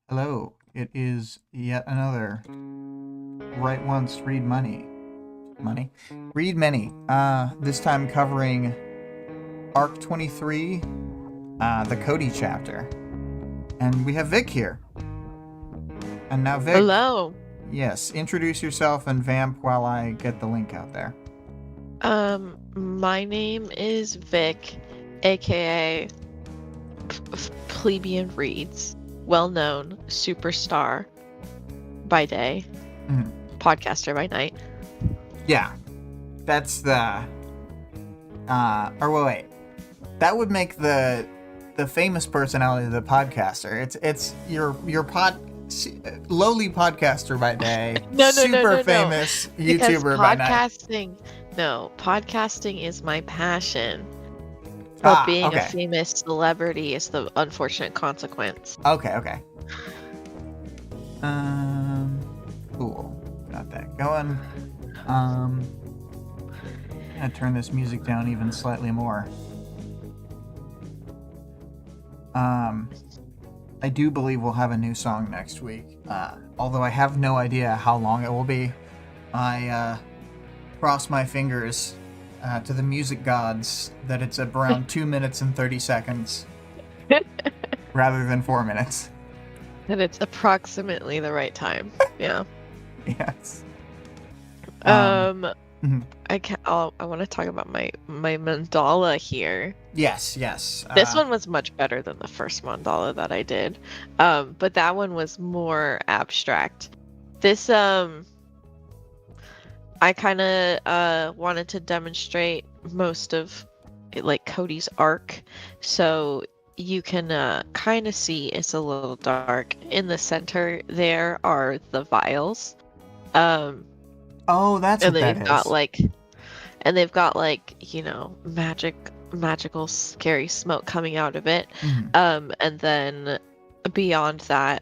Hello, it is yet another Write Once, Read Money. Read Many. This time covering Arc 23, the Cody chapter. And we have Vic here. And now, Vic, Hello. yes, introduce yourself and vamp while I get the link out there. My name is Vic, aka Plebeian Reads, well-known superstar by day, podcaster by night. Yeah, that's the. Wait. That would make the famous personality of the podcaster. It's your lowly podcaster by day, No, super famous because YouTuber by night. podcasting is my passion. But being a Okay. famous celebrity is the unfortunate consequence. Okay. Cool. Got that going. I'm gonna turn this music down even slightly more. I do believe we'll have a new song next week. Although I have no idea how long it will be. I cross my fingers to the music gods that it's around 2 minutes and 30 seconds rather than 4 minutes. And it's approximately the right time. Yeah. Yes. I want to talk about my mandala here. Yes. This one was much better than the first mandala that I did. But that one was more abstract. This I kind of wanted to demonstrate most of like Cody's arc, so you can kind of see it's a little dark. In the center there are the vials. Oh, that's and what that they've is. got like magical scary smoke coming out of it. And then beyond that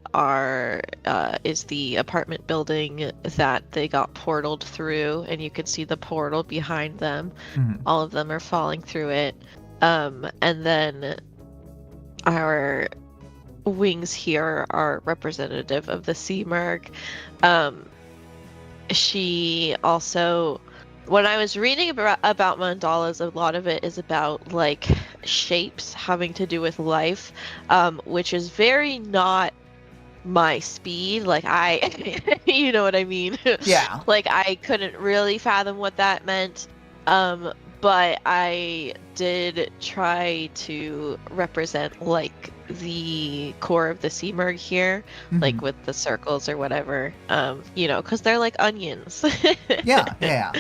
is the apartment building that they got portaled through, and you can see the portal behind them. All of them are falling through it. And then our wings here are representative of the sea merg. She also, when I was reading about mandalas, a lot of it is about like shapes having to do with life, which is very not my speed. Like you know what I mean? Yeah. Like I couldn't really fathom what that meant. But I did try to represent like the core of the sea merg here, like with the circles or whatever, because they're like onions. Yeah.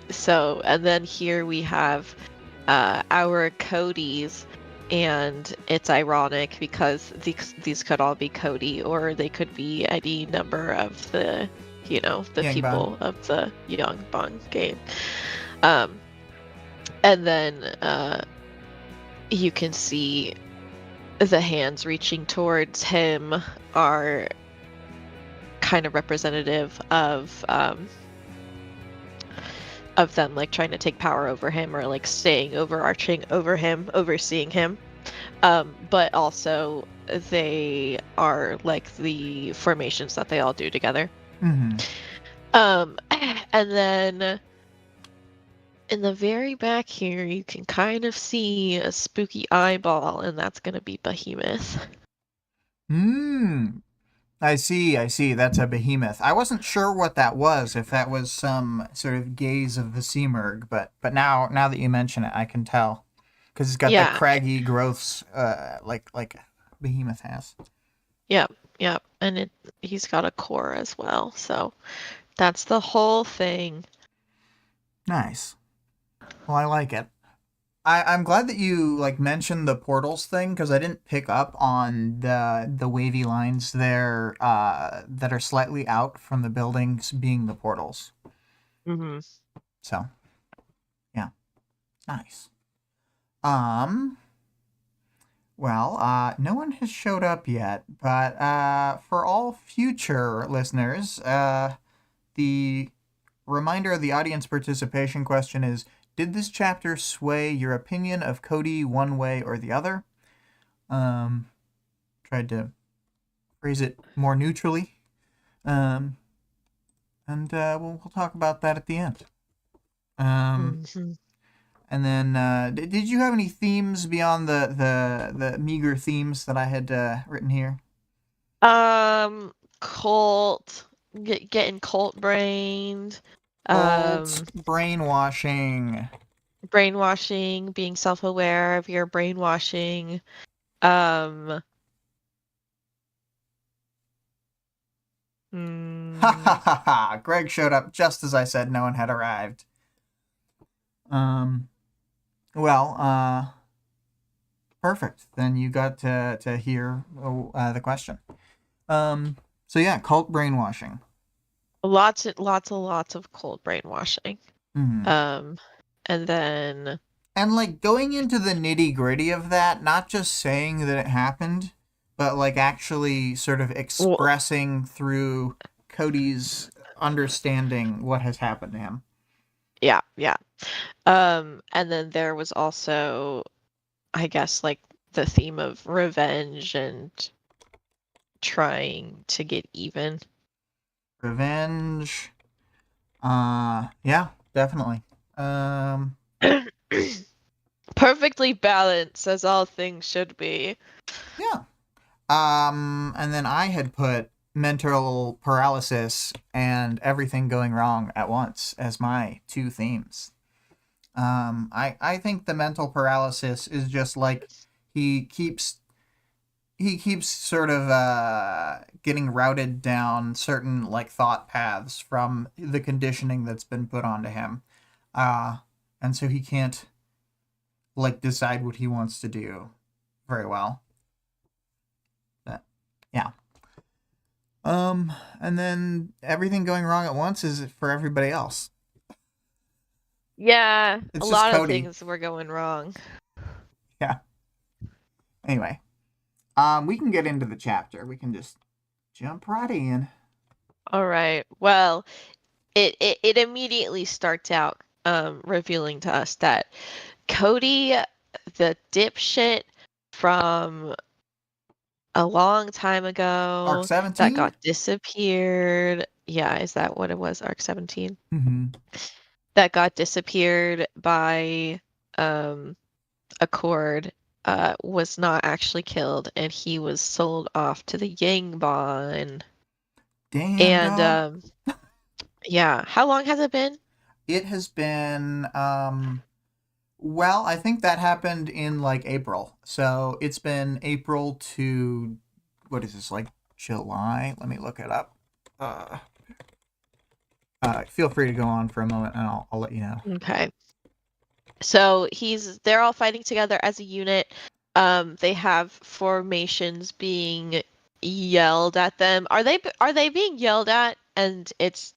So, and then here we have our Codys, and it's ironic because these could all be Cody, or they could be any number of the people of the Yongbang game. And then you can see the hands reaching towards him are kind of representative of them like trying to take power over him, or like staying overarching over him, overseeing him. But also they are like the formations that they all do together. And then in the very back here, you can kind of see a spooky eyeball, and that's going to be Behemoth. I see. That's a behemoth. I wasn't sure what that was, if that was some sort of gaze of the sea merg, but now that you mention it, I can tell. Because it's got the craggy growths like behemoth has. Yep. And he's got a core as well, so that's the whole thing. Nice. Well, I like it. I'm glad that you like mentioned the portals thing, because I didn't pick up on the wavy lines there that are slightly out from the buildings being the portals. So, yeah, nice. Well, no one has showed up yet, but for all future listeners, the reminder of the audience participation question is: did this chapter sway your opinion of Cody one way or the other? tried to phrase it more neutrally. And we'll talk about that at the end. Mm-hmm. And then, did you have any themes beyond the meager themes that I had written here? Cult, getting cult brained, Cult brainwashing. brainwashing, being self-aware of your brainwashing. Um, Ha ha mm, ha ha! Greg showed up just as I said no one had arrived. Um, well, perfect. Then you got to hear the question. So yeah, cult brainwashing. lots of cult brainwashing. Mm-hmm. And then And like going into the nitty gritty of that, not just saying that it happened, but like actually sort of well, expressing through Cody's understanding what has happened to him. yeah, yeah. And then there was also, I guess, like the theme of revenge and trying to get even. Revenge. Yeah, definitely. Um, Perfectly balanced, as all things should be. yeah. And then I had put mental paralysis and everything going wrong at once as my two themes. I think the mental paralysis is just like he keeps he keeps sort of getting routed down certain like thought paths from the conditioning that's been put onto him, uh, and so he can't like decide what he wants to do very well. But yeah. And then everything going wrong at once is for everybody else. Yeah, a It's just lot of Cody. things were going wrong. Yeah. Anyway, we can get into the chapter. We can just jump right in. All right. Well, it immediately starts out revealing to us that Cody, the dipshit from a long time Arc ago that 17? got disappeared. Yeah, is that what it was? Arc 17? Mm-hmm. That got disappeared by Accord was not actually killed, and he was sold off to the Yangbon. Damn, And dog. yeah, how long has it been? It has been, well, I think that happened in like April. So it's been April to, what is this, like July? Let me look it up. Uh, Feel free to go on for a moment and I'll let you know. Okay. So they're all fighting together as a unit. They have formations being yelled at them. Are they being yelled at and it's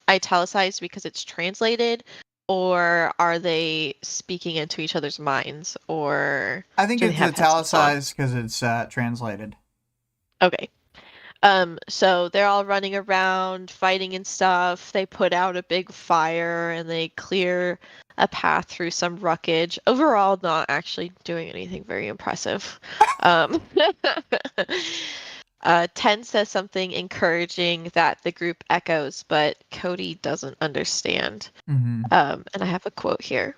italicized because it's translated, or are they speaking into each other's minds, or I think do they it's have headsets on? italicized because it's translated. Okay. So they're all running around fighting and stuff. They put out a big fire and they clear a path through some wreckage. Overall, not actually doing anything very impressive. Um, 10 says something encouraging that the group echoes, but Cody doesn't understand. Mm-hmm. And I have a quote here.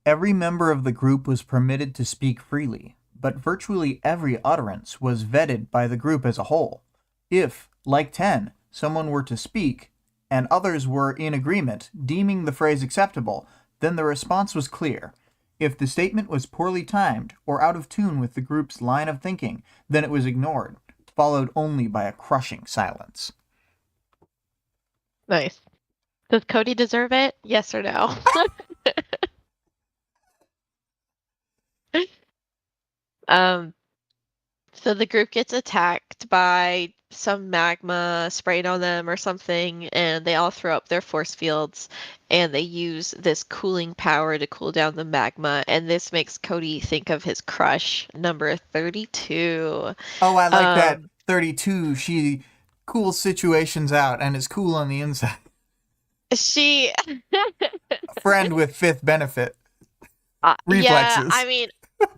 Every member of the group was permitted to speak freely, but virtually every utterance was vetted by the group as a whole. If, like 10, someone were to speak, and others were in agreement, deeming the phrase acceptable, then the response was clear. If the statement was poorly timed or out of tune with the group's line of thinking, then it was ignored, followed only by a crushing silence. Nice. Does Cody deserve it? Yes or no? um, So the group gets attacked by some magma sprayed on them or something, and they all throw up their force fields, and they use this cooling power to cool down the magma, and this makes Cody think of his crush, number 32. Oh, I like that. Um, 32, she cools situations out and is cool on the inside. she, A friend with fifth benefit. yeah, Reflexes. I mean,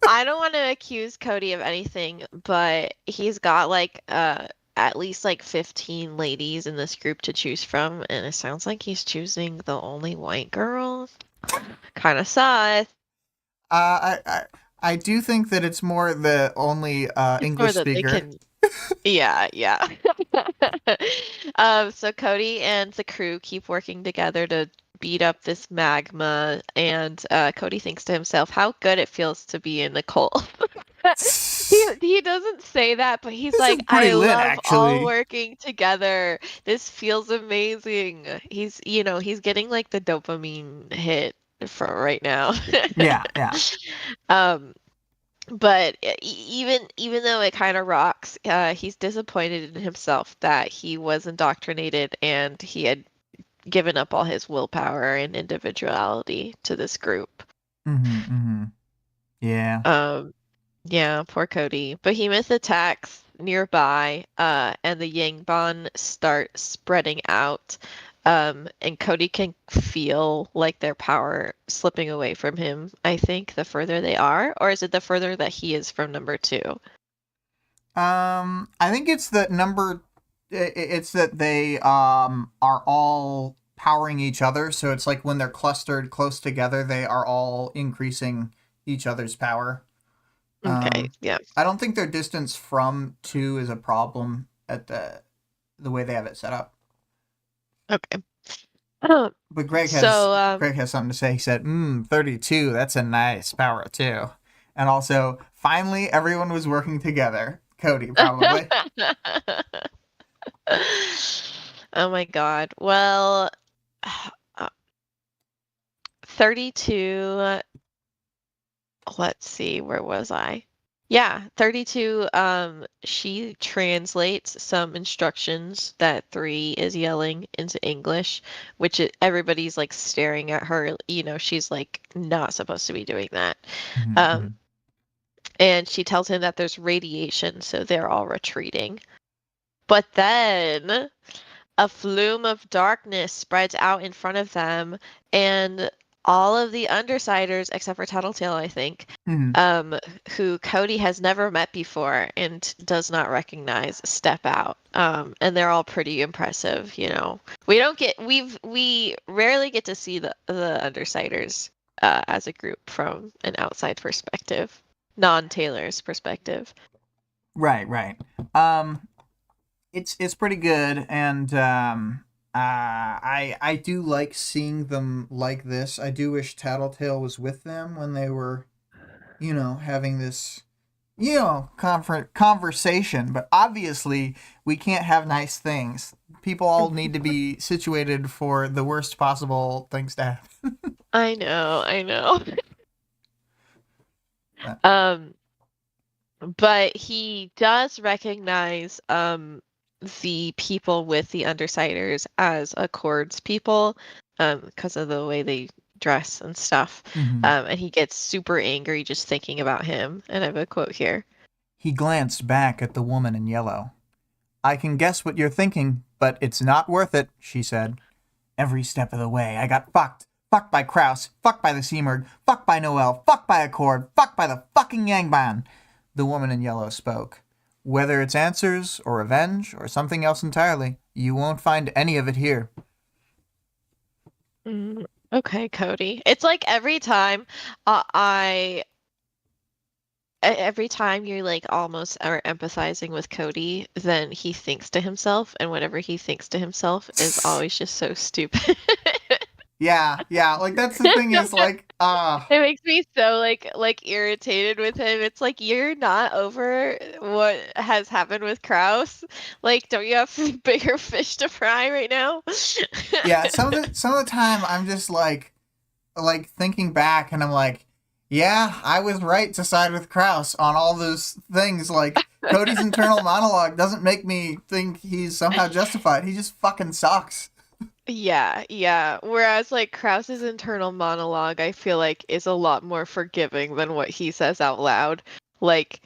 I don't want to accuse Cody of anything, but he's got like at least like 15 ladies in this group to choose from, and it sounds like he's choosing the only white girl. Kind of sus. I do think that it's more the only It's more English that they speaker. can. Yeah, yeah. So Cody and the crew keep working together to beat up this magma, and Cody thinks to himself how good it feels to be in the cold. He doesn't say that, but he's This is like, pretty I lit, love all actually. working together. This feels amazing. He's getting like the dopamine hit for right now. Yeah, yeah. Um, but even though it kind of rocks, he's disappointed in himself that he was indoctrinated and he had given up all his willpower and individuality to this group. Mm-hmm. Yeah. Um, yeah, poor Cody. Behemoth attacks nearby, and the Yangban start spreading out. And Cody can feel like their power slipping away from him, I think, the further they are. Or is it the further that he is from number two? I think it's that number. It's that they are all powering each other. So it's like when they're clustered close together, they are all increasing each other's power. Okay, yeah. I don't think their distance from two is a problem at the way they have it set up. Okay. But So, Greg has something to say. He said, 32, that's a nice power too. And also, finally everyone was working together. Cody, probably. oh my God. Well, 32, let's see, where was I? Yeah, 32, she translates some instructions that 3 is yelling into English, which everybody's like staring at her. She's like not supposed to be doing that. Um, Mm-hmm. and she tells him that there's radiation, so they're all retreating. But then a flume of darkness spreads out in front of them, and all of the Undersiders, except for Tattletale, I think, Mm-hmm. um, who Cody has never met before and does not recognize, step out. And they're all pretty impressive, you know. We rarely get to see the Undersiders as a group from an outside perspective, non-Taylor's perspective. Right, right. Um, it's pretty good, and I do like seeing them like this. I do wish Tattletale was with them when they were, having this, conversation. But obviously, we can't have nice things. People all need to be situated for the worst possible things to happen. I know, I know. Uh, Um, but he does recognize the people with the Undersiders as Accords people, because of the way they dress and stuff. mhm. And he gets super angry just thinking about him. And I have a quote here. He glanced back at the woman in yellow. I can guess what you're thinking, but it's not worth it, she said. Every step of the way, I got fucked. Fucked by Kraus, fucked by the Seamurd, fucked by Noel, fucked by Accord, fucked by the fucking Yangban. The woman in yellow spoke. Whether it's answers, or revenge, or something else entirely, you won't find any of it here. Okay, Cody. It's like every time you're like almost are empathizing with Cody, then he thinks to himself, and whatever he thinks to himself is always just so stupid. Yeah, like that's the thing is like, It makes me so like irritated with him. It's like you're not over what has happened with Kraus. Like, don't you have bigger fish to fry right now? yeah, some of the time I'm just like thinking back and I'm like, yeah, I was right to side with Kraus on all those things. Like Cody's internal monologue doesn't make me think he's somehow justified. He just fucking sucks. Yeah, yeah. Whereas like Kraus's internal monologue, I feel like is a lot more forgiving than what he says out loud. Like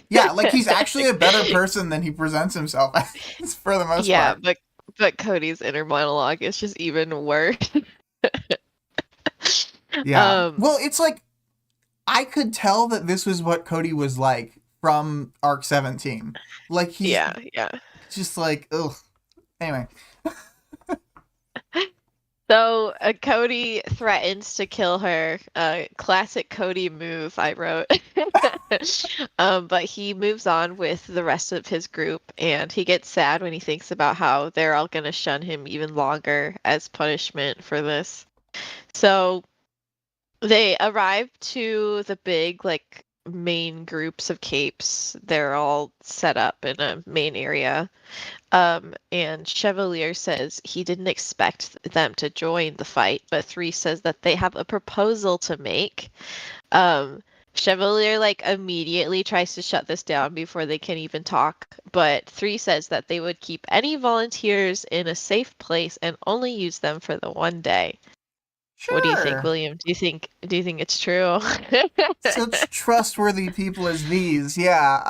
Yeah, like he's actually a better person than he presents himself as for the most yeah, part. but Cody's inner monologue is just even worse. Yeah. Um, Well, it's like I could tell that this was what Cody was like from Arc 17. Like, he's Yeah, yeah. just like, ugh. Anyway. So Cody threatens to kill her. Classic Cody move, I wrote. But he moves on with the rest of his group, and he gets sad when he thinks about how they're all gonna shun him even longer as punishment for this. So they arrive to the big, like, main groups of capes. They're all set up in a main area. And Chevalier says he didn't expect them to join the fight, but Three says that they have a proposal to make. Um, Chevalier like immediately tries to shut this down before they can even talk, but Three says that they would keep any volunteers in a safe place and only use them for the one day. What do you think, Sure. William? Do you think it's true? Such trustworthy people as these. Yeah.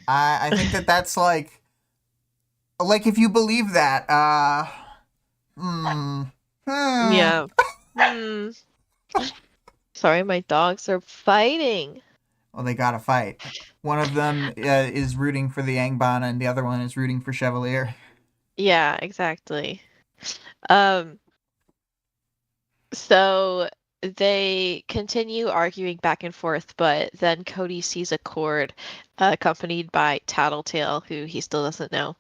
I think that that's like if you believe that, hmm, hmm. Yeah. Hmm. Sorry, my dogs are fighting. Well, they gotta fight. One of them is rooting for the Yangbana, and the other one is rooting for Chevalier. Yeah, exactly. Um, so they continue arguing back and forth, but then Cody sees a cord accompanied by Tattletale, who he still doesn't know,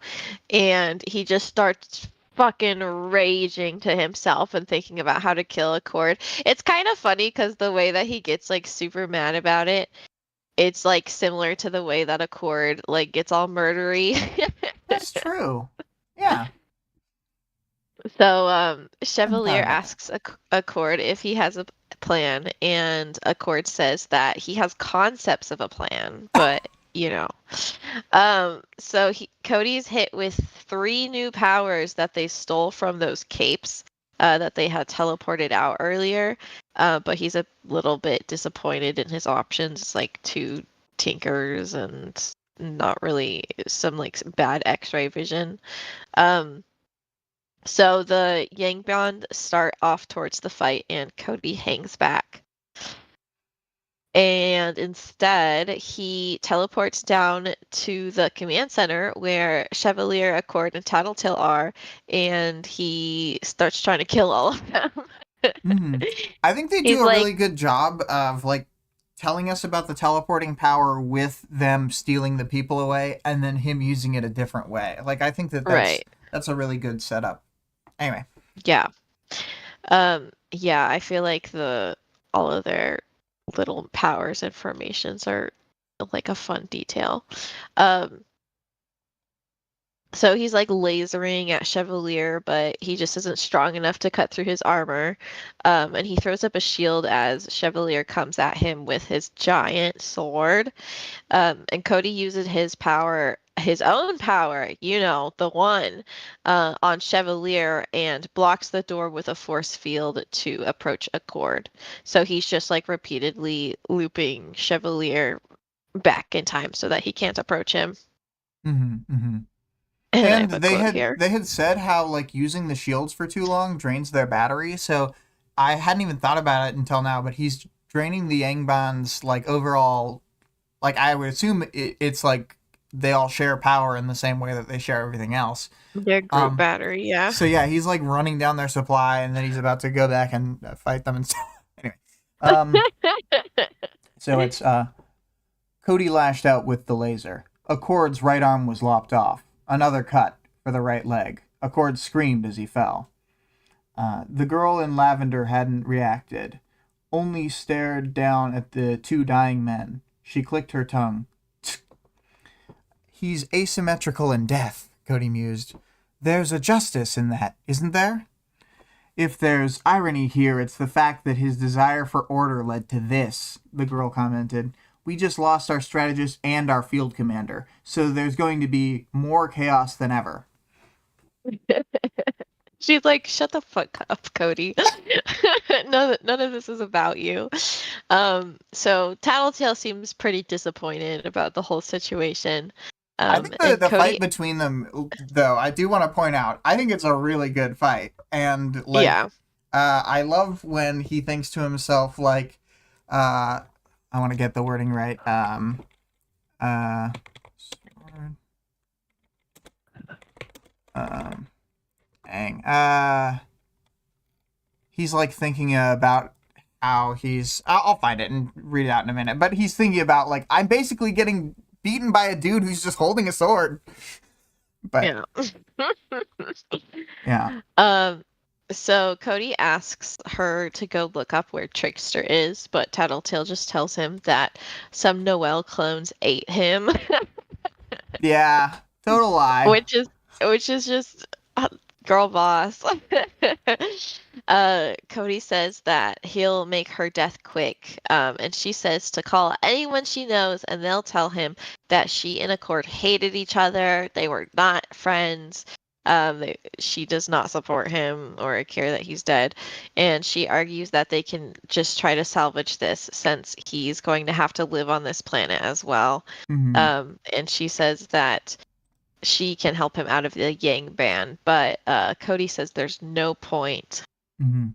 and he just starts fucking raging to himself and thinking about how to kill a cord. It's kind of funny because the way that he gets like super mad about it, it's like similar to the way that a cord like gets all murdery. That's true. Yeah, So, hadn't thought Chevalier about that. asks Accord if he has a plan, and Accord says that he has concepts of a plan, but you know. So Cody's hit with three new powers that they stole from those capes, that they had teleported out earlier. But he's a little bit disappointed in his options, like two tinkers and not really some like bad X-ray vision. Um, so the Yangband start off towards the fight, and Cody hangs back. And instead, he teleports down to the command center where Chevalier, Accord, and Tattletale are, and he starts trying to kill all of them. Hmm. I think they He's do a like, really good job of like telling us about the teleporting power with them stealing the people away, and then him using it a different way. Like I think that right, that's a really good setup. Anyway. yeah. Yeah, I feel like the all of their little powers and formations are like a fun detail. Um, So he's like lasering at Chevalier, but he just isn't strong enough to cut through his armor. And he throws up a shield as Chevalier comes at him with his giant sword. And Cody uses his power, his own power, the one, on Chevalier and blocks the door with a force field to approach Accord. So he's just like repeatedly looping Chevalier back in time so that he can't approach him. Mm-hmm, mm-hmm. And I And have a quote here. they had said how like using the shields for too long drains their battery. So I hadn't even thought about it until now, but he's draining the Yangban's like overall. Like I would assume it's like they all share power in the same way that they share everything else. Their group Um. battery, yeah. So yeah, he's like running down their supply, and then he's about to go back and fight them and stuff. Anyway. Um. So it's Cody lashed out with the laser. Accord's right arm was lopped off. Another cut for the right leg. Accord screamed as he fell. The girl in lavender hadn't reacted, only stared down at the two dying men. She clicked her tongue. He's asymmetrical in death, Cody mused. There's a justice in that, isn't there? If there's irony here, it's the fact that his desire for order led to this, the girl commented. We just lost our strategist and our field commander, so there's going to be more chaos than ever. She's like, shut the fuck up, Cody. None of this is about you. So Tattletale seems pretty disappointed about the whole situation. I think And the fight Cody, between them, though, I do want to point out, I think it's a really good fight. And, like, yeah, I love when he thinks to himself, like, I want to get the wording right. Uh, sword, um, dang. He's like thinking about how he's. I'll find it and read it out in a minute. But he's thinking about like I'm basically getting beaten by a dude who's just holding a sword. But Yeah. yeah. Um, so Cody asks her to go look up where Trickster is, but Tattletale just tells him that some Noelle clones ate him, Yeah. Total lie. which is which is just girl boss. Cody says that he'll make her death quick, and she says to call anyone she knows, and they'll tell him that she and Accord hated each other. They were not friends. She does not support him or care that he's dead, and she argues that they can just try to salvage this since he's going to have to live on this planet as well. Mm-hmm. And she says that she can help him out of the Yang ban, but Cody says there's no point. Mm-hmm.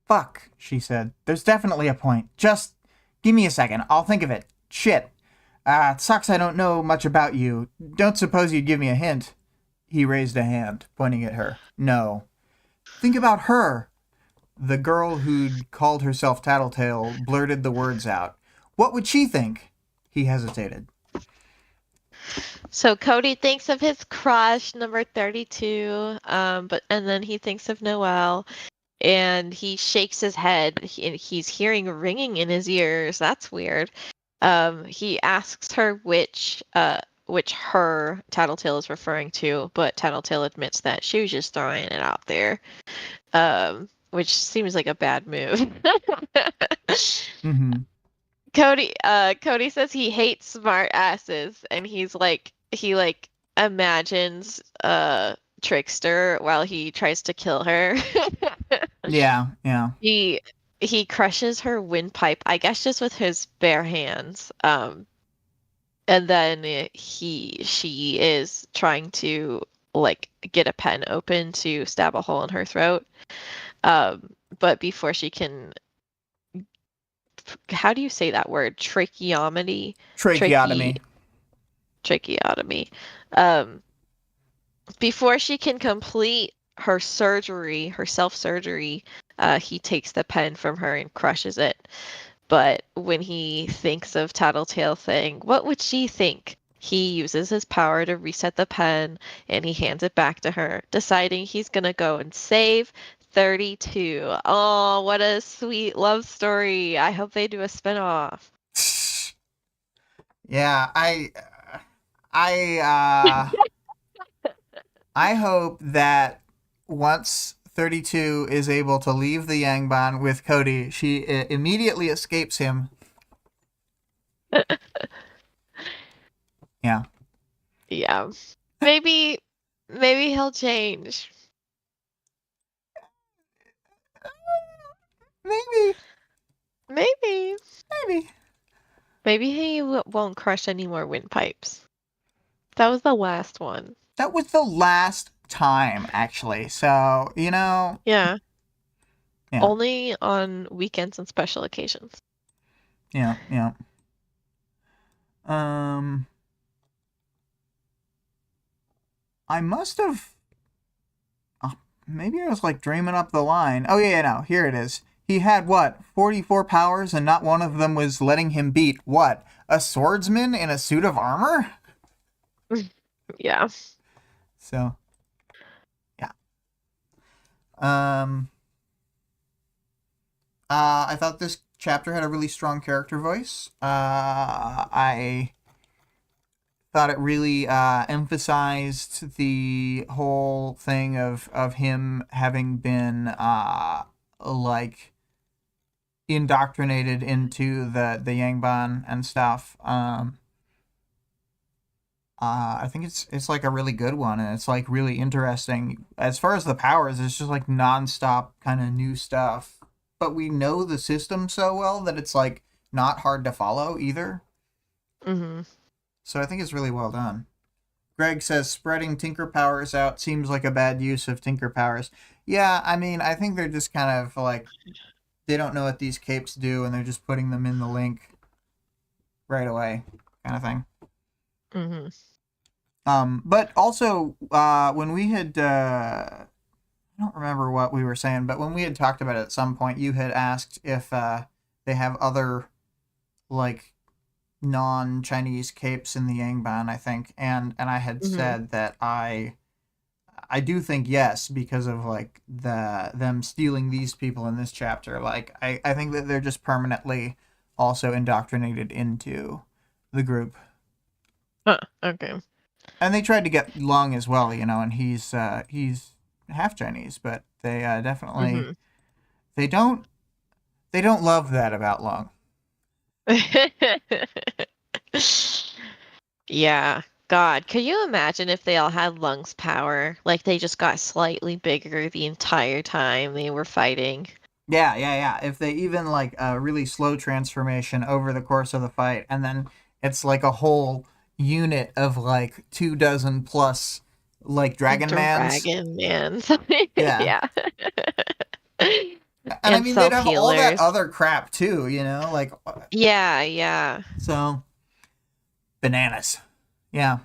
Fuck, she said. There's definitely a point. Just give me a second. I'll think of it. Shit. It sucks I don't know much about you. Don't suppose you'd give me a hint? He raised a hand, pointing at her. No. Think about her. The girl who'd called herself Tattletale blurted the words out. What would she think? He hesitated. So Cody thinks of his crush, number 32, and then he thinks of Noelle, and he shakes his head. He's hearing ringing in his ears. That's weird. He asks her which her Tattletale is referring to, but Tattletale admits that she was just throwing it out there, which seems like a bad move. Mm-hmm. Cody says he hates smart asses, and he imagines Trickster while he tries to kill her. Yeah, yeah. He crushes her windpipe, I guess just with his bare hands. And then she is trying to like get a pen open to stab a hole in her throat. But before she can, how do you say that word? Tracheotomy? Tracheotomy. Tracheotomy. Um, Before she can complete her surgery, her self-surgery, he takes the pen from her and crushes it. But when he thinks of Tattletale saying, "What would she think?" He uses his power to reset the pen and he hands it back to her, deciding he's gonna go and save 32. Oh, what a sweet love story. I hope they do a spinoff. Yeah, I, I hope that once 32 is able to leave the Yangban with Cody, she immediately escapes him. Yeah. Yeah. Maybe he'll change. Maybe. Maybe. Maybe. Maybe he won't crush any more windpipes. That was the last one. That was the last time, actually. So, Yeah. Yeah. Only on weekends and special occasions. Yeah, yeah. I must have. Maybe I was like dreaming up the line. Oh, yeah, no, here it is. He had what? 44 powers, and not one of them was letting him beat what? A swordsman in a suit of armor? Yeah. So, yeah. I thought this chapter had a really strong character voice. I thought it really emphasized the whole thing of him having been like indoctrinated into the Yangban and stuff. I think it's like a really good one, and it's like really interesting. As far as the powers, it's just like nonstop kind of new stuff. But we know the system so well that it's like not hard to follow either. Mm-hmm. So I think it's really well done. Greg says spreading Tinker powers out seems like a bad use of Tinker powers. Yeah, I mean, I think they're just kind of like they don't know what these capes do, and they're just putting them in the link right away, kind of thing. Mm-hmm. But also, when we had, I don't remember what we were saying, but when we had talked about it at some point, you had asked if they have other, like, non-Chinese capes in the Yangban, I think, and I had Mm-hmm. said that I do think yes, because of like them stealing these people in this chapter. Like I think that they're just permanently also indoctrinated into the group. Huh, okay. And they tried to get Lung as well, and he's half Chinese, but they definitely Mm-hmm. they don't they don't love that about Lung. Yeah. God, could you imagine if they all had lungs power? Like they just got slightly bigger the entire time they were fighting. Yeah, yeah, yeah. If they even like a really slow transformation over the course of the fight, and then it's like a whole unit of like 2 dozen plus like Dragon Mans. Dragon man. Yeah. Yeah. And I And mean, they'd have all that self-healers. other crap too, like, Yeah, yeah. so bananas. Yeah,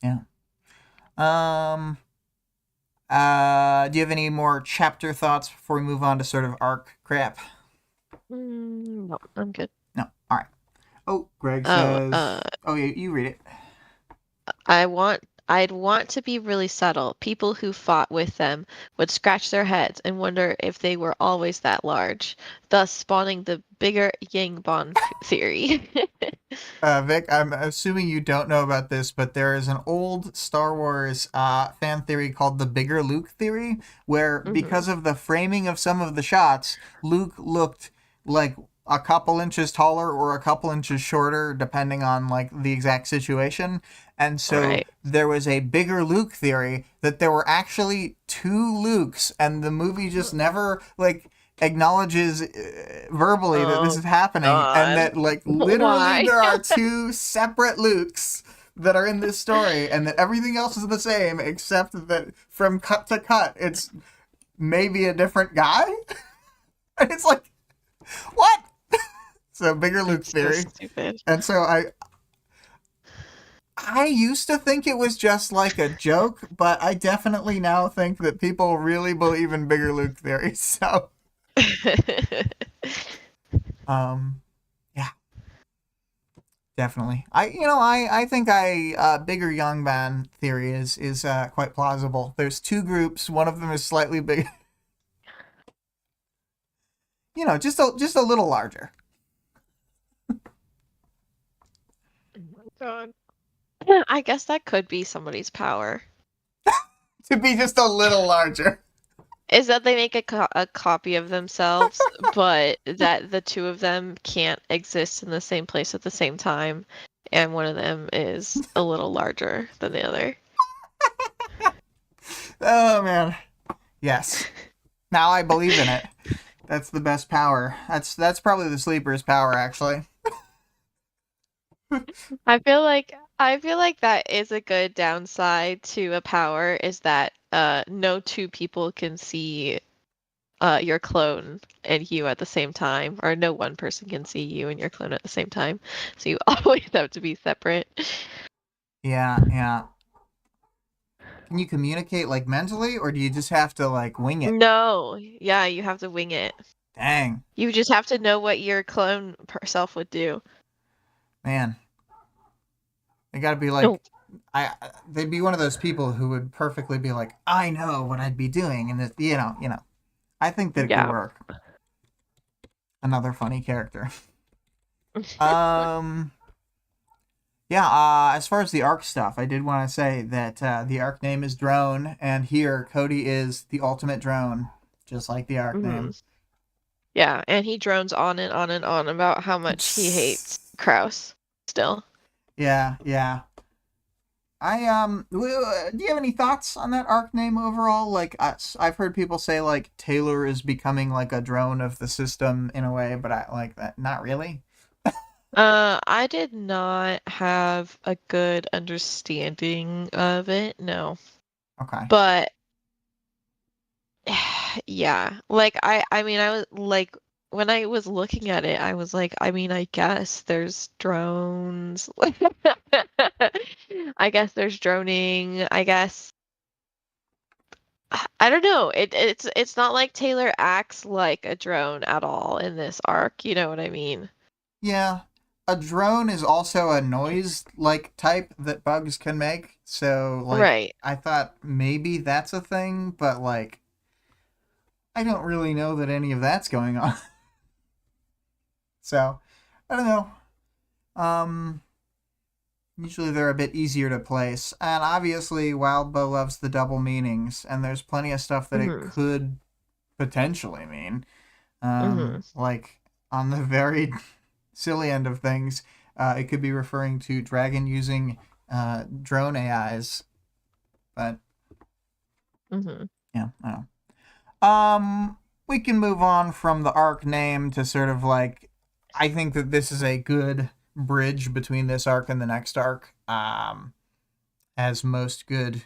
yeah. Um, do you have any more chapter thoughts before we move on to sort of arc crap? No, I'm good. No. All right. Oh, Greg Oh, says, oh, yeah, you read it. I'd want to be really subtle. People who fought with them would scratch their heads and wonder if they were always that large, thus spawning the bigger Yangbon theory. Vic, I'm assuming you don't know about this, but there is an old Star Wars fan theory called the Bigger Luke theory, where Hmm. because of the framing of some of the shots, Luke looked like a couple inches taller or a couple inches shorter, depending on like the exact situation. And so Right. there was a Bigger Luke theory that there were actually two Lukes, and the movie just never like acknowledges verbally that this Oh is happening, and God. that like literally Why? there are two separate Lukes that are in this story, and that everything else is the same except that from cut to cut it's maybe a different guy. And it's like, what? So Bigger Luke It's so theory. stupid. And so I used to think it was just like a joke, but I definitely now think that people really believe in Bigger Luke theory. So um yeah, definitely. I think bigger young man theory is quite plausible. There's two groups. One of them is slightly bigger, just a little larger. Oh my God. I guess that could be somebody's power. To be just a little larger. Is that they make a copy of themselves, but that the two of them can't exist in the same place at the same time, and one of them is a little larger than the other. Oh man, yes. Now I believe in it. That's the best power. That's probably the sleeper's power, actually. I feel like that is a good downside to a power is that no two people can see your clone and you at the same time, or no one person can see you and your clone at the same time. So you always have to be separate. Yeah, yeah. Can you communicate like mentally, or do you just have to like wing it? No, yeah, you have to wing it. Dang, You just have to know what your clone self would do. man. They got to be No. like, they'd be one of those people who would perfectly be like, I know what I'd be doing, and that, I think that it could Yeah. work. Another funny character. Um, yeah. As far as the arc stuff, I did want to say that the arc name is Drone, and here Cody is the ultimate drone, just like the arc Hmm. name. Yeah, and he drones on and on and on about how much he hates Kraus still. Yeah, yeah. Do you have any thoughts on that arc name overall? Like, I've heard people say like Taylor is becoming like a drone of the system in a way, but I like that. Not really. I did not have a good understanding of it, no. Okay. But Yeah. Like I mean I was like when I was looking at it, I was like, I mean, I guess there's drones. I guess there's droning. I guess I don't know. It's not like Taylor acts like a drone at all in this arc. You know what I mean? Yeah. A drone is also a noise like type that bugs can make. So like Right. I thought maybe that's a thing, but like I don't really know that any of that's going on. So I don't know. Um Usually they're a bit easier to place. And obviously Wildbow loves the double meanings, and there's plenty of stuff that it Mhm. could potentially mean. Mhm. Like on the very silly end of things, it could be referring to Dragon using drone AIs. But Mhm. yeah, I don't know. We can move on from the arc name to sort of like, I think that this is a good bridge between this arc and the next arc. As most good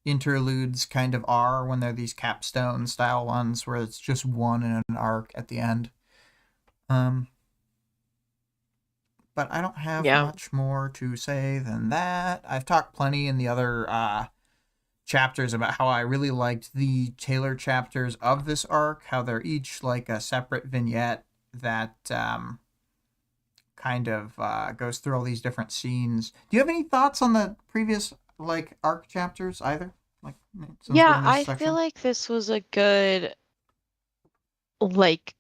interludes kind of are when they're these capstone style ones where it's just one in an arc at the end. Um, but I don't have Yeah. much more to say than that. I've talked plenty in the other chapters about how I really liked the Taylor chapters of this arc, how they're each like a separate vignette that kind of goes through all these different scenes. Do you have any thoughts on the previous like arc chapters either? Like since we're Yeah, in this I feel section. like this was a good like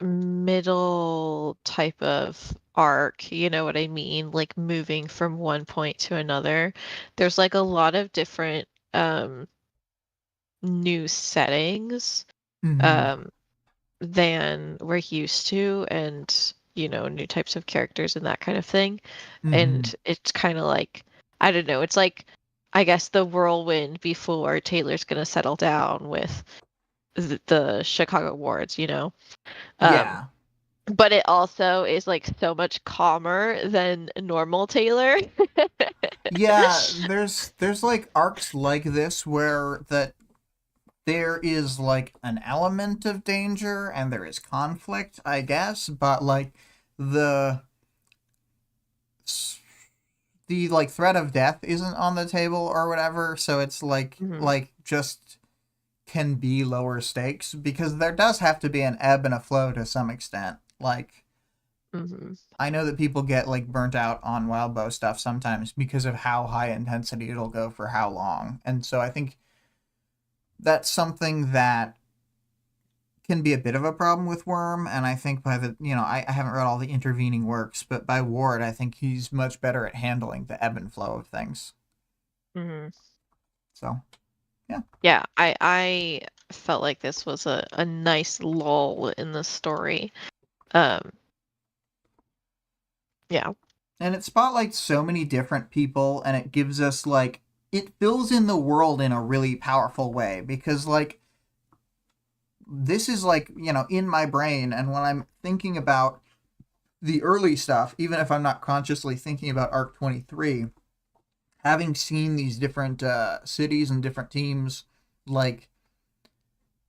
middle type of arc, you know what I mean? Like moving from one point to another. There's like a lot of different new settings Mm-hmm. um than we're used to and new types of characters and that kind of thing. Mm-hmm. And it's kind of like I don't know, it's like I guess the whirlwind before Taylor's gonna settle down with the Chicago wards, you know. Um Yeah. but it also is like so much calmer than normal Taylor. Yeah, there's like arcs like this where that there is like an element of danger and there is conflict, I guess, but like the the like threat of death isn't on the table or whatever, so it's Hmm. like just can be lower stakes because there does have to be an ebb and a flow to some extent. Like Hmm. I know that people get like burnt out on Wildbow stuff sometimes because of how high intensity it'll go for how long. And so I think that's something that can be a bit of a problem with Worm. And I think by the, I haven't read all the intervening works, but by Ward, I think he's much better at handling the ebb and flow of things. Hmm. So, yeah. Yeah, I felt like this was a nice lull in the story. Um, yeah. And it spotlights so many different people and it gives us like, it fills in the world in a really powerful way because, like, this is like, in my brain. And when I'm thinking about the early stuff, even if I'm not consciously thinking about Arc 23, having seen these different cities and different teams, like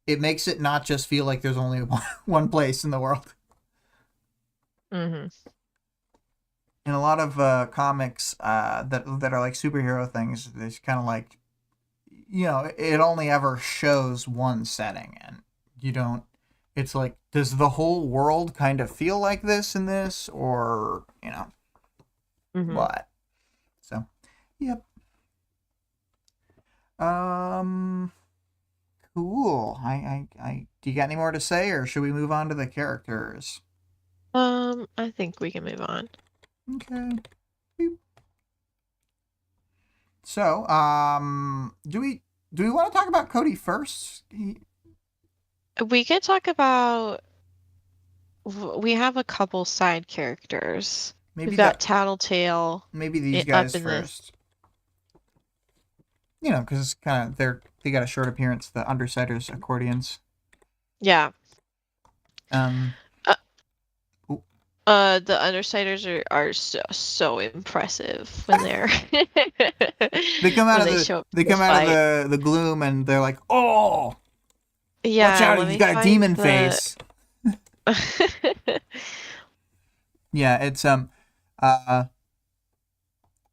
it makes it not just feel like there's only one place in the world. Hmm. In a lot of comics that are like superhero things, it's kind of like it only ever shows one setting, and you don't. It's like, does the whole world kind of feel like this in this, or Hmm. what? So, yep. Um, cool. Do you got any more to say, or should we move on to the characters? I think we can move on. Okay. So, do we want to talk about Cody first? We could talk about we have a couple side characters. We've Maybe got Tattletale maybe these up guys in this. first. Because it's kind of they got a short appearance. The Undersiders accordions. Yeah. Um, Uh, ooh. the Undersiders are so impressive when they're They come out when of they the show up they in this come out of fight. the gloom and they're like, oh. Watch Yeah, out, let he's me got a find demon the. face. Yeah, it's uh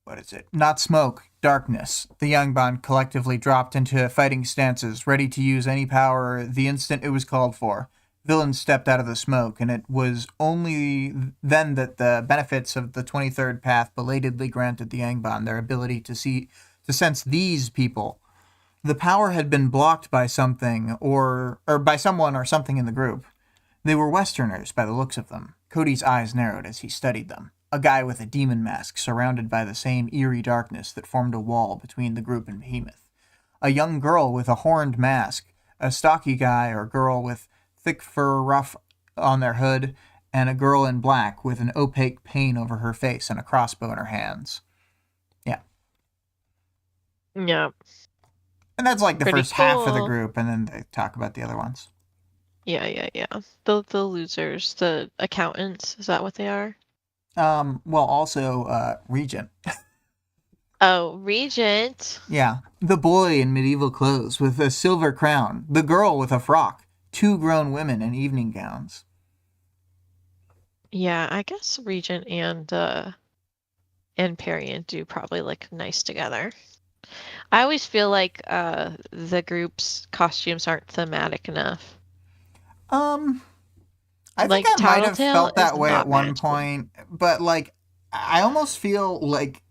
what is it? Not smoke, darkness. The young band collectively dropped into fighting stances, ready to use any power the instant it was called for. Villains stepped out of the smoke, and it was only then that the benefits of the 23rd path belatedly granted the Yangban their ability to sense these people. The power had been blocked by something or by someone or something in the group. They were Westerners by the looks of them. Cody's eyes narrowed as he studied them. A guy with a demon mask surrounded by the same eerie darkness that formed a wall between the group and Behemoth. A young girl with a horned mask. A stocky guy or girl with thick fur ruff on their hood. And a girl in black with an opaque pain over her face and a crossbow in her hands. Yeah. Yeah, And that's like the pretty first half of the cool. group, and then they talk about the other ones. Yeah. The losers, the accountants, is that what they are? Well, also, Regent. Oh, Regent. Yeah. The boy in medieval clothes with a silver crown. The girl with a frock. Two grown women in evening gowns. Yeah, I guess Regent and Perian do probably look nice together. I always feel like the group's costumes aren't thematic enough. Um, I think Like I might have Tattletale felt is that way at not one matching. point, but like, I almost feel like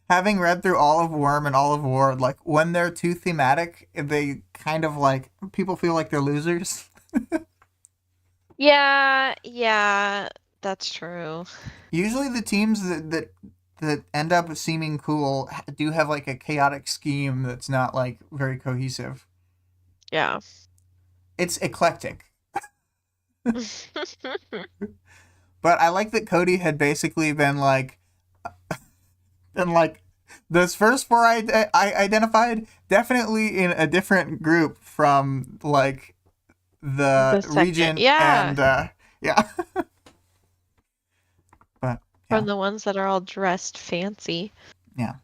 having read through all of Worm and all of War, like when they're too thematic, they kind of like people feel like they're losers. Yeah, that's true. Usually, the teams that end up seeming cool do have like a chaotic scheme that's not like very cohesive. Yeah. It's eclectic. But I like that Cody had basically been like those first four I identified definitely in a different group from like the The second, Regent yeah, and yeah. But from yeah, the ones that are all dressed fancy. yeah.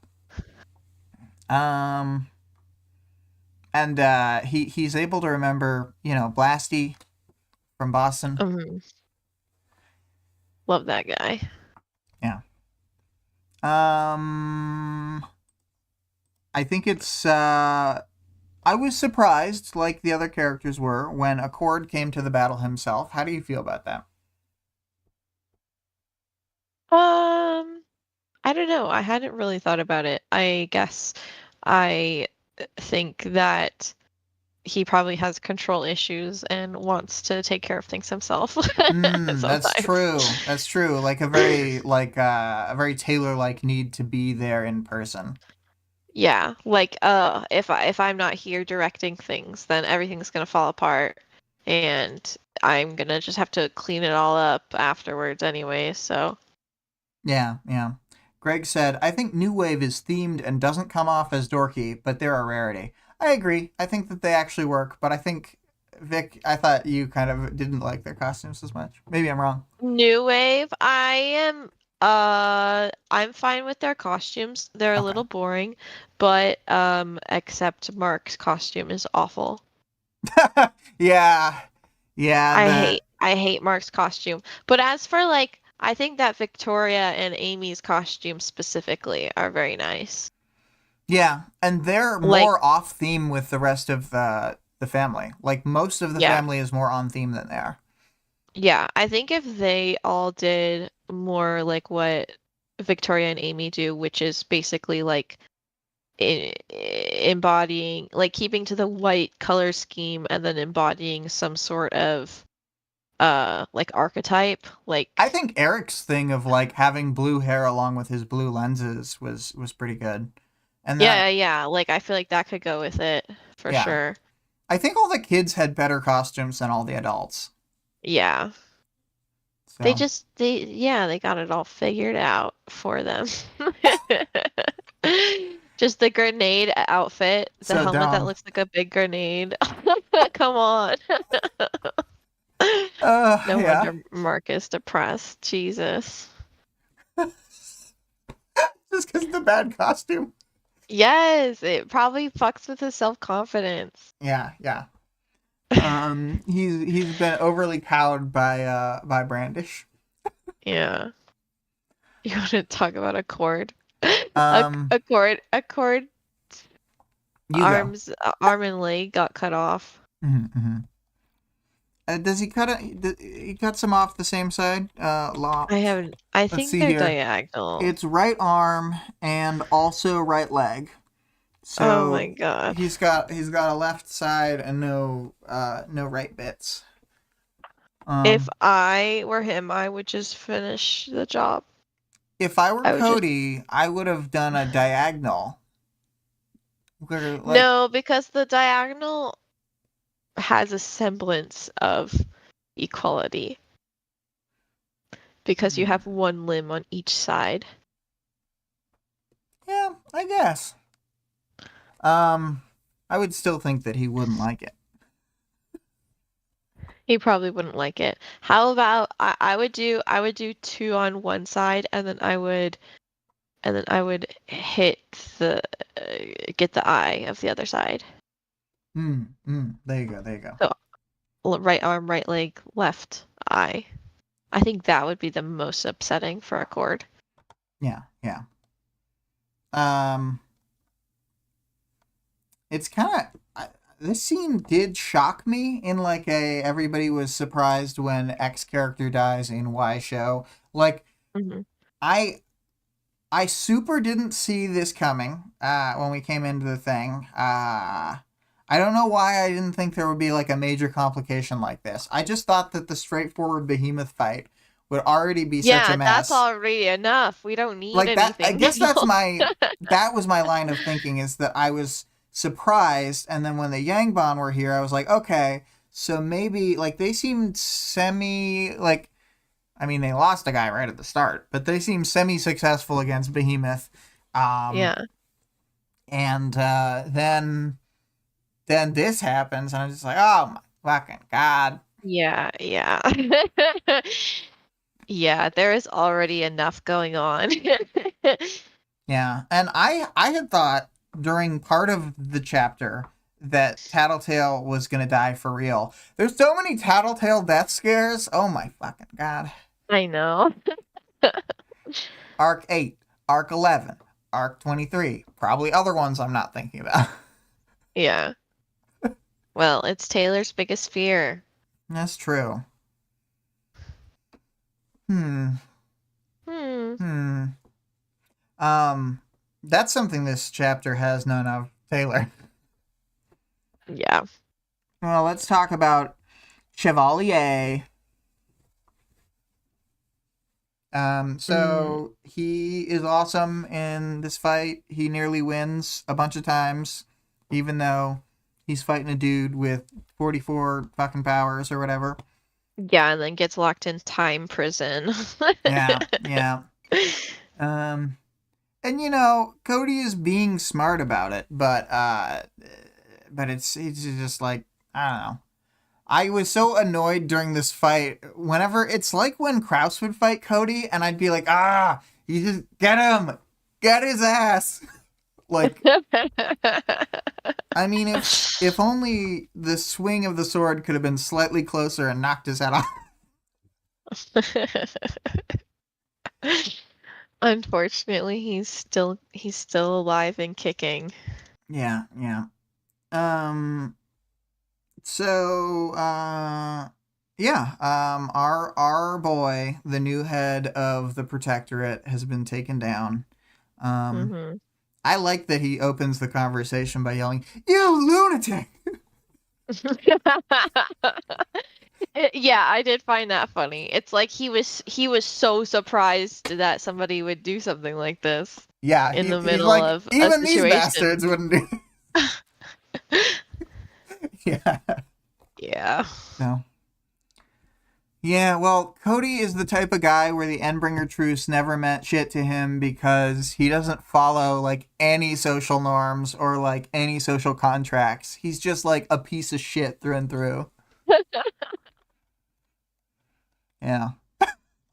Um, and he's able to remember Blasty from Boston. Mhm. Love that guy. Yeah. Um, I think it's I was surprised, like the other characters were, when Accord came to the battle himself. How do you feel about that? I don't know. I hadn't really thought about it. I guess I think that he probably has control issues and wants to take care of things himself That's sometimes. true. That's true. Like a very Taylor like need to be there in person. Yeah, like if I'm not here directing things, then everything's gonna fall apart and I'm gonna just have to clean it all up afterwards anyway, so Yeah, yeah. Greg said, I think New Wave is themed and doesn't come off as dorky, but they're a rarity. I agree. I think that they actually work, but I think, Vic, I thought you kind of didn't like their costumes as much. Maybe I'm wrong. New Wave, I'm fine with their costumes. They're a Okay. little boring, but except Mark's costume is awful. Yeah. Yeah, I hate Mark's costume. But as for like I think that Victoria and Amy's costumes specifically are very nice. yeah, and they're Like, more off theme with the rest of the family. Like most of the yeah. family is more on theme than they are. Yeah, I think if they all did more like what Victoria and Amy do, which is basically like embodying, like keeping to the white color scheme and then embodying some sort of like archetype, I like think Eric's thing of like having blue hair along with his blue lenses was pretty good. And that yeah, like I feel like that could go with it for yeah. sure. I think all the kids had better costumes than all the adults. Yeah. So They got it all figured out for them. Just the grenade outfit, the so helmet that dumb. looks like a big grenade. Come on. No Yeah. wonder Mark is depressed. Jesus. Just because of the bad costume. Yes, it probably fucks with his self-confidence. Yeah, yeah. He's been overly cowed by Brandish. Yeah. You want to talk about a cord? Um, A cord you go. arm and leg got cut off. Mm-hmm. Does he cut it? He cuts him off the same side. I Let's think see they're here. diagonal. It's right arm and also right leg. Oh my So god. he's got a left side and no right bits. If Um, I were him, I would just finish the job. if I were I would just Cody, I would have done a diagonal. Where, like, No, because the diagonal has a semblance of equality because you hmm, have one limb on each side. yeah, I guess. Um, I would still think that he wouldn't like it. He probably wouldn't like it. How about I would do two on one side and then I would hit the get the eye of the other side. There you go. There you go. So right arm, right leg, left eye. I think that would be the most upsetting for a cord. Yeah, yeah. Um, it's kind of this scene did shock me in like a everybody was surprised when X character dies in Y show. Like Hmm. I I super didn't see this coming when we came into the thing. I don't know why I didn't think there would be like a major complication like this. I just thought that the straightforward behemoth fight would already be such a Yeah, that's mess. already enough. We don't need Like that, I anything guess else. that was my line of thinking is that I was surprised, and then when the Yangbon were here, I was like, okay, so maybe like they seemed semi like I mean, they lost a guy right at the start, but they seem semi-successful against Behemoth. Um, Yeah. and then this happens, and I'm just like, oh my fucking god. Yeah, yeah. Yeah, there is already enough going on. Yeah, and I had thought during part of the chapter that Tattletale was gonna die for real. There's so many Tattletale death scares. Oh my fucking god. I know. Arc 8, Arc 11, Arc 23. Probably other ones I'm not thinking about. Yeah. Well, it's Taylor's biggest fear. That's true. Hmm. Hmm. Hmm. Um, that's something this chapter has none of. Taylor. Yeah. Well, let's talk about Chevalier. Mm. So he is awesome in this fight. He nearly wins a bunch of times, even though he's fighting a dude with 44 fucking powers or whatever. Yeah, and then gets locked in time prison. Yeah, yeah. Um, and Cody is being smart about it, but it's just like I don't know. I was so annoyed during this fight. Whenever it's like when Kraus would fight Cody, and I'd be like, you just get him, get his ass. Like, I mean, if only the swing of the sword could have been slightly closer and knocked his head off. Unfortunately, he's still alive and kicking. Yeah, yeah. Um. So, yeah. Our boy, the new head of the Protectorate, has been taken down. Um. Hmm. I like that he opens the conversation by yelling, "You lunatic!" Yeah, I did find that funny. It's like he was so surprised that somebody would do something like this Yeah, in the he's middle like, of a even these situation. bastards wouldn't do. Yeah, Yeah. no. Yeah, well, Cody is the type of guy where the Endbringer truce never meant shit to him because he doesn't follow like any social norms or like any social contracts. He's just like a piece of shit through and through. Yeah.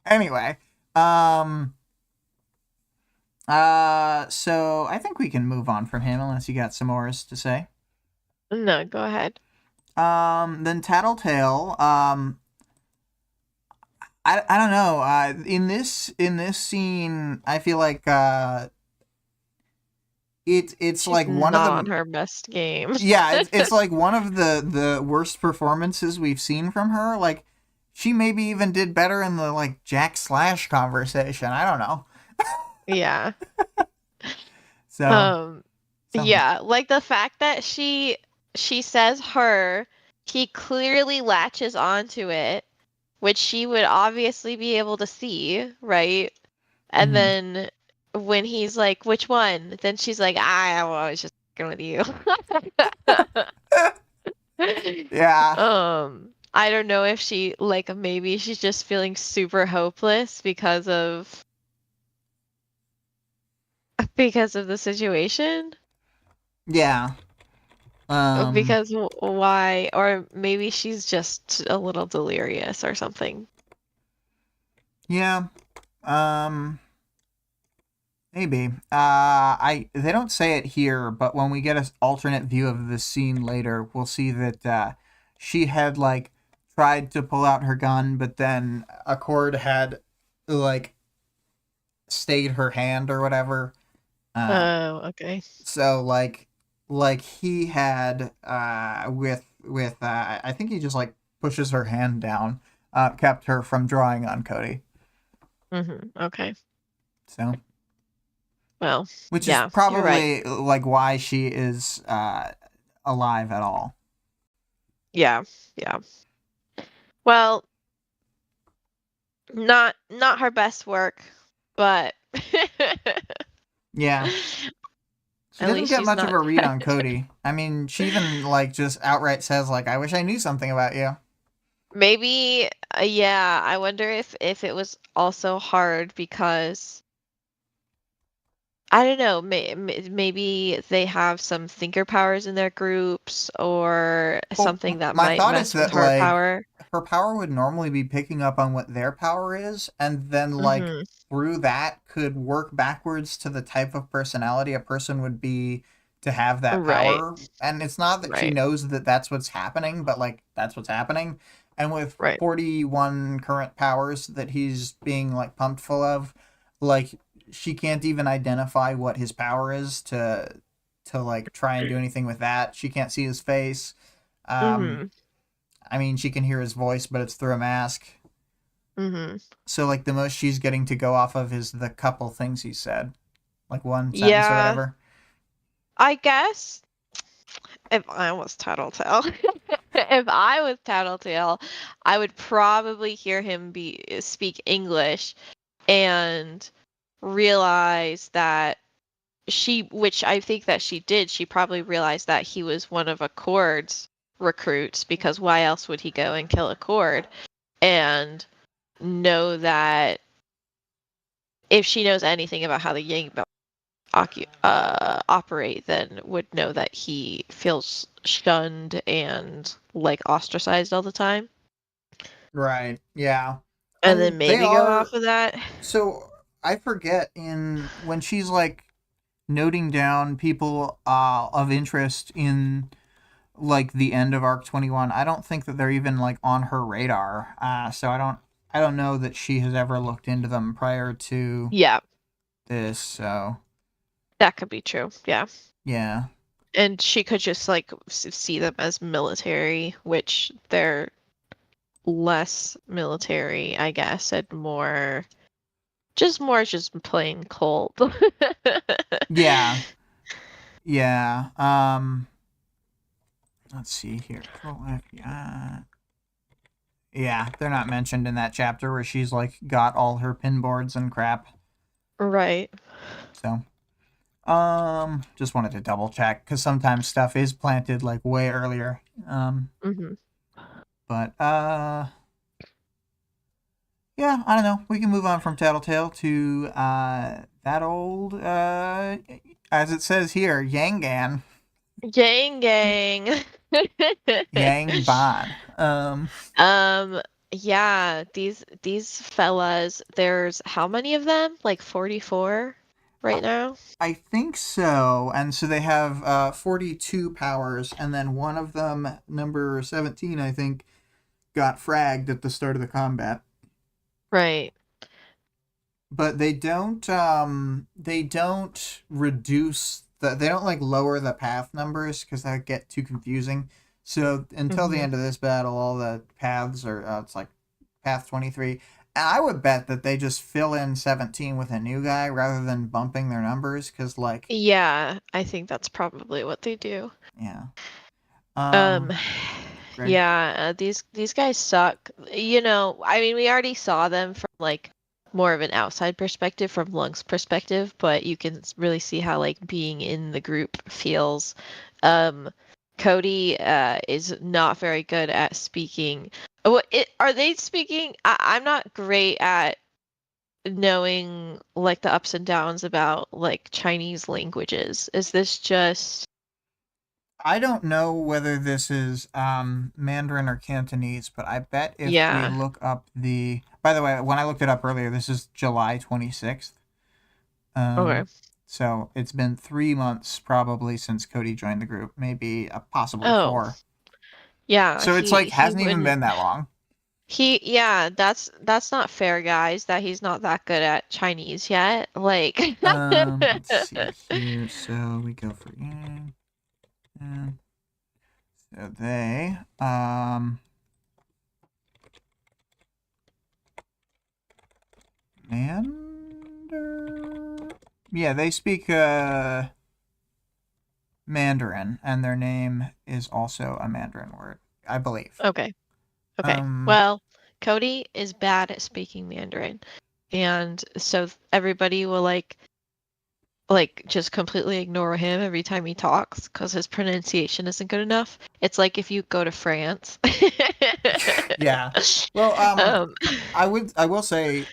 Anyway, um, so I think we can move on from him unless you got some more to say. No, go ahead. Then Tattletale. I don't know. In this scene, I feel like it's She's like one of not on the her best game. yeah, it's like one of the worst performances we've seen from her. Like she maybe even did better in the like Jack Slash conversation. I don't know. Yeah. So Um, something. yeah, like the fact that she says her, he clearly latches onto it, which she would obviously be able to see, right? And Mhm. then when he's like, "Which one?" Then she's like, "I was just fucking with you." Yeah. I don't know if she like maybe she's just feeling super hopeless because of the situation. Yeah. Um. Because why? Or maybe she's just a little delirious or something. Yeah. Um. Maybe. They don't say it here, but when we get an alternate view of the scene later, we'll see that she had like tried to pull out her gun, but then a cord had like stayed her hand or whatever. Uh, Oh, okay. so like he had with I think he just like pushes her hand down, kept her from drawing on Cody. Okay. So Well, which is yeah, you're right. probably like why she is alive at all. Yeah, yeah. Well, not her best work, but Yeah. She at doesn't least get she's much of not a read on tragic. Cody. I mean, she even like just outright says like, "I wish I knew something about you." Maybe, yeah, I wonder if it was also hard because I don't know, maybe they have some thinker powers in their groups or Well, something that my might thought is mess with that her like power. her power would normally be picking up on what their power is, and then like Hmm. through that could work backwards to the type of personality a person would be to have that Right, power. And it's not that she right, knows that that's what's happening, but like that's what's happening. And with right. 41 current powers that he's being like pumped full of, like she can't even identify what his power is to like try and do anything with that. She can't see his face. Um, Hmm. I mean, she can hear his voice, but it's through a mask. Hmm. So like the most she's getting to go off of is the couple things he said, like one sentence or Yeah, whatever. I guess if I was Tattletale, if I was Tattletale, I would probably hear him be speak English and realize that which I think that she did, she probably realized that he was one of Accord's recruits because why else would he go and kill Accord? And know that if she knows anything about how the Yang operate, then would know that he feels shunned and like ostracized all the time. Right. Yeah. And then And they maybe go are off of that. so I forget in when she's like noting down people of interest in like the end of arc 21. I don't think that they're even like on her radar. So I don't know that she has ever looked into them prior to Yeah, this. So that could be true. Yeah. yeah. And she could just like see them as military, which they're less military, I guess, and more just plain cold. Yeah. Yeah. Let's see here. Control F. Yeah, they're not mentioned in that chapter where she's like got all her pin boards and crap. Right. So, just wanted to double check because sometimes stuff is planted like way earlier. Hmm. But yeah, I don't know. We can move on from Tattletale to that old as it says here, Yangan, Gang gang. Yang Ban. Um, yeah, these fellas, there's how many of them? Like 44? right now? I think so. And so they have 42 powers, and then one of them, number 17, I think, got fragged at the start of the combat. Right. But they don't reduce they don't like lower the path numbers because that get too confusing. So until the Hmm. end of this battle, all the paths are it's like path 23. And I would bet that they just fill in 17 with a new guy rather than bumping their numbers because like Yeah, I think that's probably what they do. yeah. Um, Greg. yeah, these guys suck. You know, I mean, we already saw them from like more of an outside perspective, from Lung's perspective, but you can really see how like being in the group feels. Um, Cody is not very good at speaking. Are they speaking? I'm not great at knowing like the ups and downs about like Chinese languages. Is this just I don't know whether this is Mandarin or Cantonese, but I bet if we yeah. look up the. By the way, when I looked it up earlier, this is July 26th. Okay. So it's been 3 months probably since Cody joined the group, maybe possibly Oh, 4. yeah, So it's like he hasn't even wouldn't been that long. yeah, that's not fair, guys, that he's not that good at Chinese yet. Like Let's see here. So we go for Yang. And so they Mander. Yeah, they speak Mandarin, and their name is also a Mandarin word, I believe. Okay. Okay. Um, Well, Cody is bad at speaking Mandarin. And so everybody will like just completely ignore him every time he talks because his pronunciation isn't good enough. It's like if you go to France. yeah. Well, Um, I will say,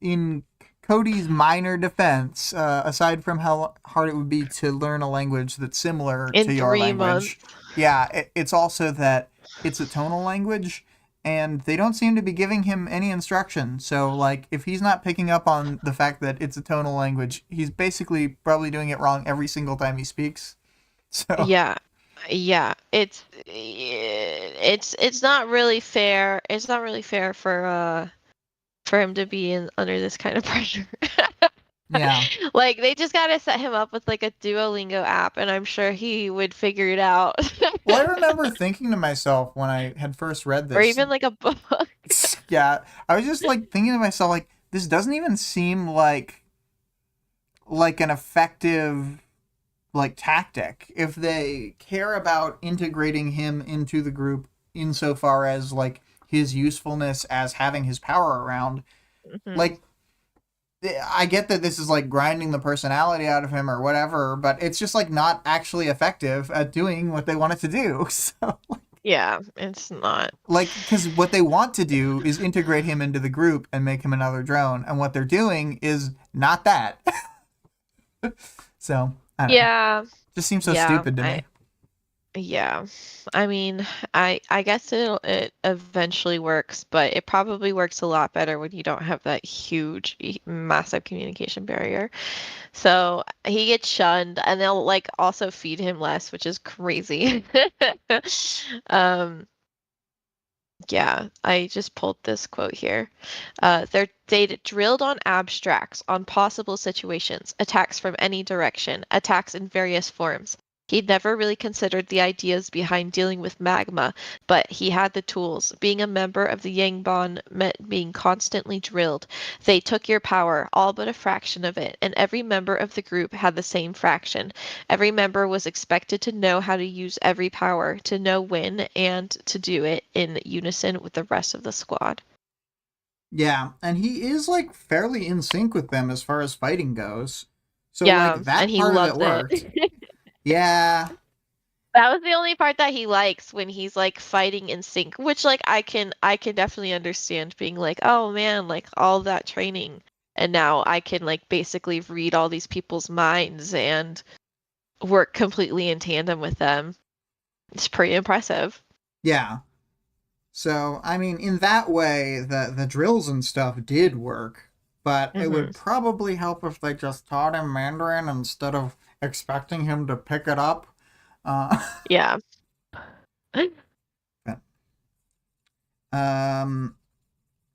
in Cody's minor defense, aside from how hard it would be to learn a language that's similar in to your 3 months. language, yeah, it's also that it's a tonal language, and they don't seem to be giving him any instruction. So, like, if he's not picking up on the fact that it's a tonal language, he's basically probably doing it wrong every single time he speaks. So, Yeah. Yeah. It's not really fair. It's not really fair for him to be in under this kind of pressure. yeah. Like they just gotta set him up with like a Duolingo app and I'm sure he would figure it out. Well, I remember thinking to myself when I had first read Or this, even like a book. yeah, I was just like thinking to myself, like, this doesn't even seem like an effective like tactic if they care about integrating him into the group insofar as like his usefulness as having his power around. Mhm. Like, I get that this is like grinding the personality out of him or whatever, but it's just like not actually effective at doing what they want it to do. So Yeah, it's not. like, because what they want to do is integrate him into the group and make him another drone, and what they're doing is not that. So I don't know. Yeah, Just seems so yeah, stupid to me. yeah. I mean, I guess it eventually works, but it probably works a lot better when you don't have that huge, massive communication barrier. So he gets shunned, and they'll like also feed him less, which is crazy. Um, yeah, I just pulled this quote here. They drilled on abstracts, on possible situations, attacks from any direction, attacks in various forms. He'd never really considered the ideas behind dealing with magma, but he had the tools. Being a member of the Yangban meant being constantly drilled. They took your power, all but a fraction of it, and every member of the group had the same fraction. Every member was expected to know how to use every power, to know when, and to do it in unison with the rest of the squad. Yeah, and he is like fairly in sync with them as far as fighting goes. So Yeah, like and that he part of it loves worked. it. Yeah. That was the only part that he likes when he's like fighting in sync, which like I can definitely understand being like, "Oh man, like all that training and now I can like basically read all these people's minds and work completely in tandem with them." It's pretty impressive. Yeah. So I mean, in that way, the drills and stuff did work. but it Mm-hmm. would probably help if they just taught him Mandarin instead of expecting him to pick it up. Uh, Yeah. um,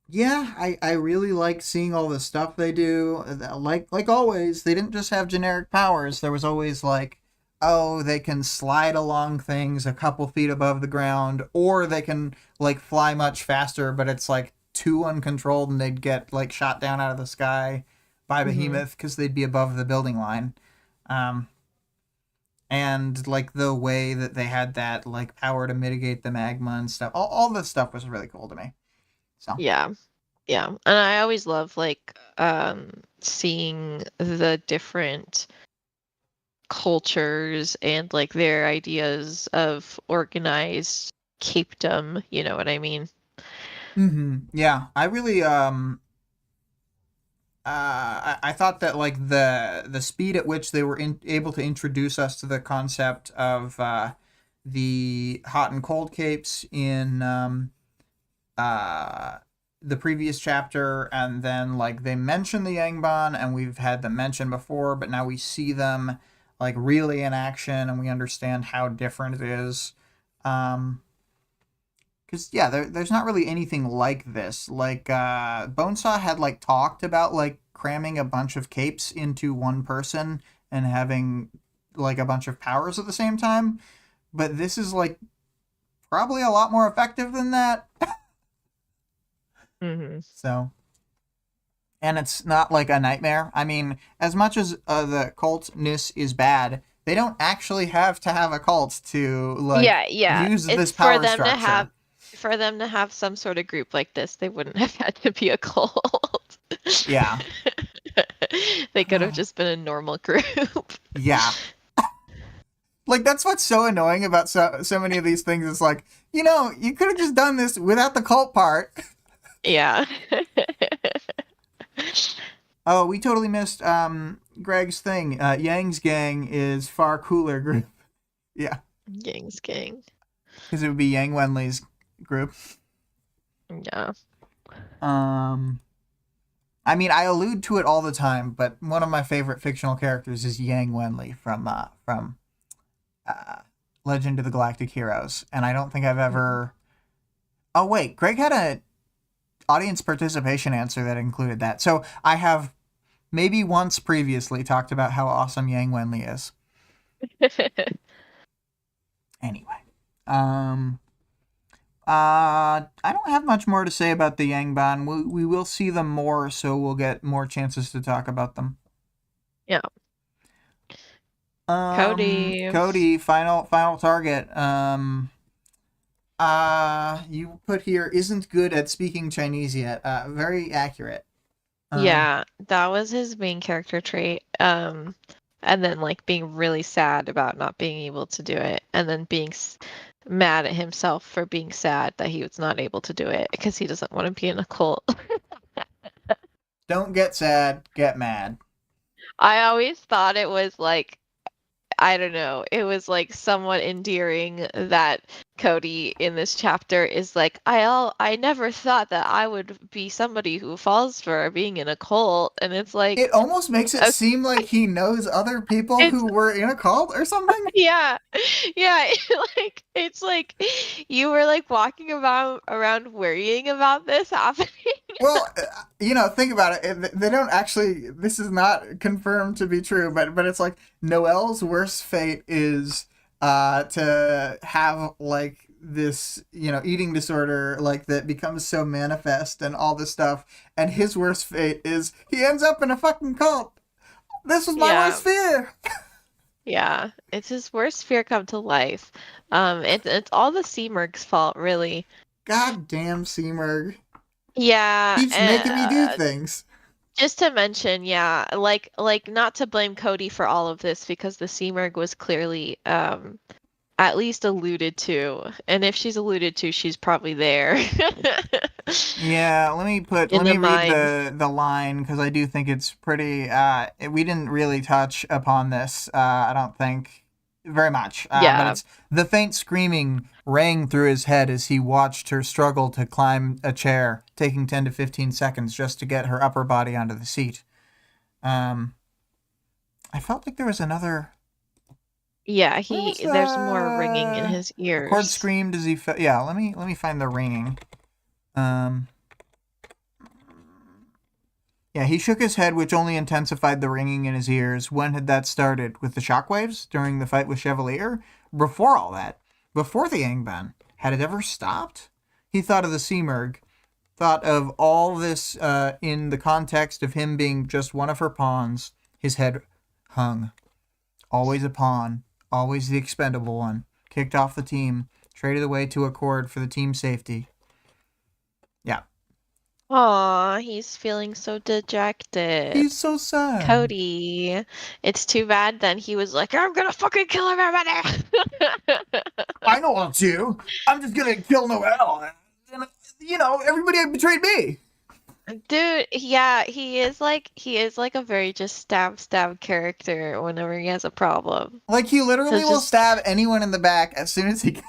yeah, I really like seeing all the stuff they do. Like always, they didn't just have generic powers. There was always like, oh, they can slide along things a couple feet above the ground, or they can like fly much faster, but it's like too uncontrolled and they'd get like shot down out of the sky by Mm-hmm. Behemoth because they'd be above the building line. Um, and like the way that they had that like power to mitigate the magma and stuff, all this stuff was really cool to me. So. Yeah. Yeah. And I always love like seeing the different cultures and like their ideas of organized capedom, you know what I mean? Yeah, I really I thought that like the speed at which they were able to introduce us to the concept of the hot and cold capes in uh the previous chapter, and then like they mentioned the Yangban and we've had them mentioned before, but now we see them like really in action and we understand how different it is. um because yeah, there's not really anything like this. Like Bonesaw had like talked about like cramming a bunch of capes into one person and having like a bunch of powers at the same time, but this is like probably a lot more effective than that. Mm-hmm. So, and it's not like a nightmare. I mean, as much as the cultness is bad, they don't actually have to have a cult to like Yeah, yeah. use It's this power structure. for them to have some sort of group like this, they wouldn't have had to be a cult. Yeah. They could have just been a normal group. Yeah. Like that's what's so annoying about so many of these things. It's like, you could have just done this without the cult part. Yeah. Oh, we totally missed Greg's thing. Yang's gang is far cooler group. Yeah, Gang's gang. because it would be Yang Wenli's group. Yeah. Um, I mean, I allude to it all the time, but one of my favorite fictional characters is Yang Wenli from uh, Legend of the Galactic Heroes, and I don't think I've ever. Oh wait, Greg had a audience participation answer that included that. So I have maybe once previously talked about how awesome Yang Wenli is. Anyway, um, I don't have much more to say about the Yangban. We will see them more, so we'll get more chances to talk about them. Yeah. Cody. Cody, final target. You put here isn't good at speaking Chinese yet. Very accurate. Yeah, that was his main character trait. And then like being really sad about not being able to do it, and then being mad at himself for being sad that he was not able to do it because he doesn't want to be in a cult. Don't get sad, get mad. I always thought it was like I don't know. It was like somewhat endearing that Cody in this chapter is like, I never thought that I would be somebody who falls for being in a cult, and it's like, It almost makes it okay, seem like he knows other people it's who were in a cult or something. yeah, yeah. It's like you were like walking about around worrying about this happening. Well, think about it. They don't actually. This is not confirmed to be true, but it's like Noelle's worst fate is to have like this eating disorder like that becomes so manifest and all this stuff, and his worst fate is he ends up in a fucking cult. This was my Yeah, worst fear. yeah. It's his worst fear come to life. It's all the Seamerg's fault, really. God damn, Seamerg Yeah, keeps making me do things. just to mention, yeah, like not to blame Cody for all of this because the Seamerg was clearly at least alluded to, and if she's alluded to, she's probably there. Yeah, let me In the read mines. the line because I do think it's pretty. We didn't really touch upon this. I don't think. very much. But Yeah. it's the faint screaming rang through his head as he watched her struggle to climb a chair, taking 10 to 15 seconds just to get her upper body onto the seat. I felt like there was another. Yeah, Where was there's more ringing in his a chord ears. screamed as he felt. Yeah, let me find the ringing. Yeah, he shook his head, which only intensified the ringing in his ears. When had that started? With the shockwaves during the fight with Chevalier? Before all that? Before the Yangban? Had it ever stopped? He thought of the Seamerg, thought of all this in the context of him being just one of her pawns. His head hung. Always a pawn, always the expendable one. Kicked off the team, traded away to Accord for the team's safety. Yeah. Aw, he's feeling so dejected. He's so sad. Cody. It's too bad then he was like, I'm gonna fucking kill everybody! I know what I'll do. I'm just gonna kill Noelle. And, everybody betrayed me. Dude, yeah, he is like a very just stab character whenever he has a problem. Like, he literally He'll will just stab anyone in the back as soon as he can.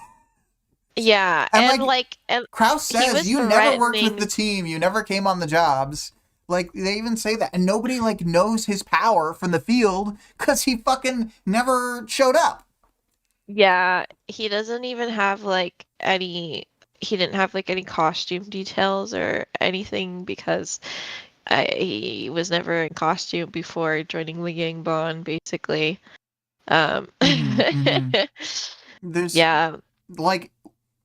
yeah, And, and Kraus he says, was you never worked with the threatening. team. You never came on the jobs. Like, they even say that. And nobody, knows his power from the field because he fucking never showed up. Yeah, he doesn't even have like any. He didn't have like any costume details or anything because he was never in costume before joining the Yangbon, basically. Um, There's, yeah, like,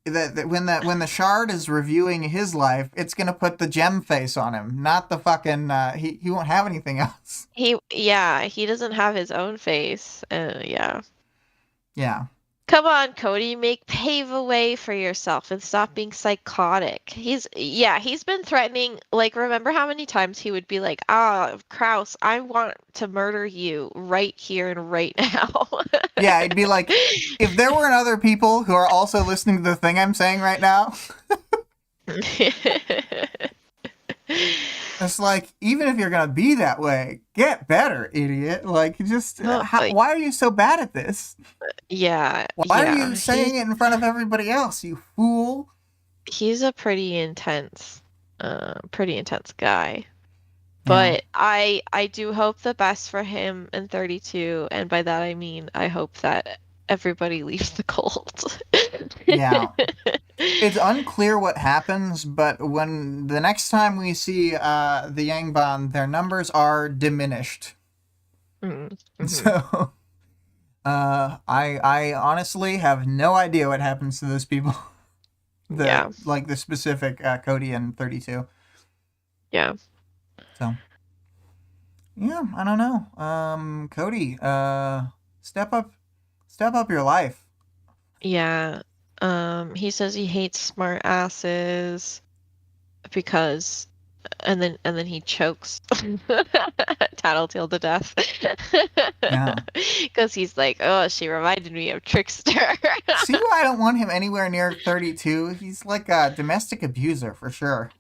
that when the shard is reviewing his life, it's gonna put the gem face on him, not the fucking he won't have anything else. he doesn't have his own face. Yeah. Yeah. Come on, Cody, pave a way for yourself and stop being psychotic. He's been threatening, like, remember how many times he would be like, Kraus, I want to murder you right here and right now. Yeah, he'd be like, if there weren't other people who are also listening to the thing I'm saying right now, it's like, even if you're gonna be that way, get better, idiot. Like, just Oh, why are you so bad at this? yeah, Why are yeah. you saying it in front of everybody else, you fool? He's a pretty intense guy. Yeah. But I do hope the best for him in 32, and by that I mean I hope that everybody leaves the cult. Yeah. It's unclear what happens, but when the next time we see the Yangban, their numbers are diminished. Mm-hmm. So, I honestly have no idea what happens to those people. Yeah. Like the specific Cody and 32. Yeah. So, yeah, I don't know. Cody, step up your life. Yeah. He says he hates smart asses because and then he chokes Tattletale to death. Yeah. Because he's like, oh, she reminded me of Trickster. See why I don't want him anywhere near 32? He's like a domestic abuser for sure.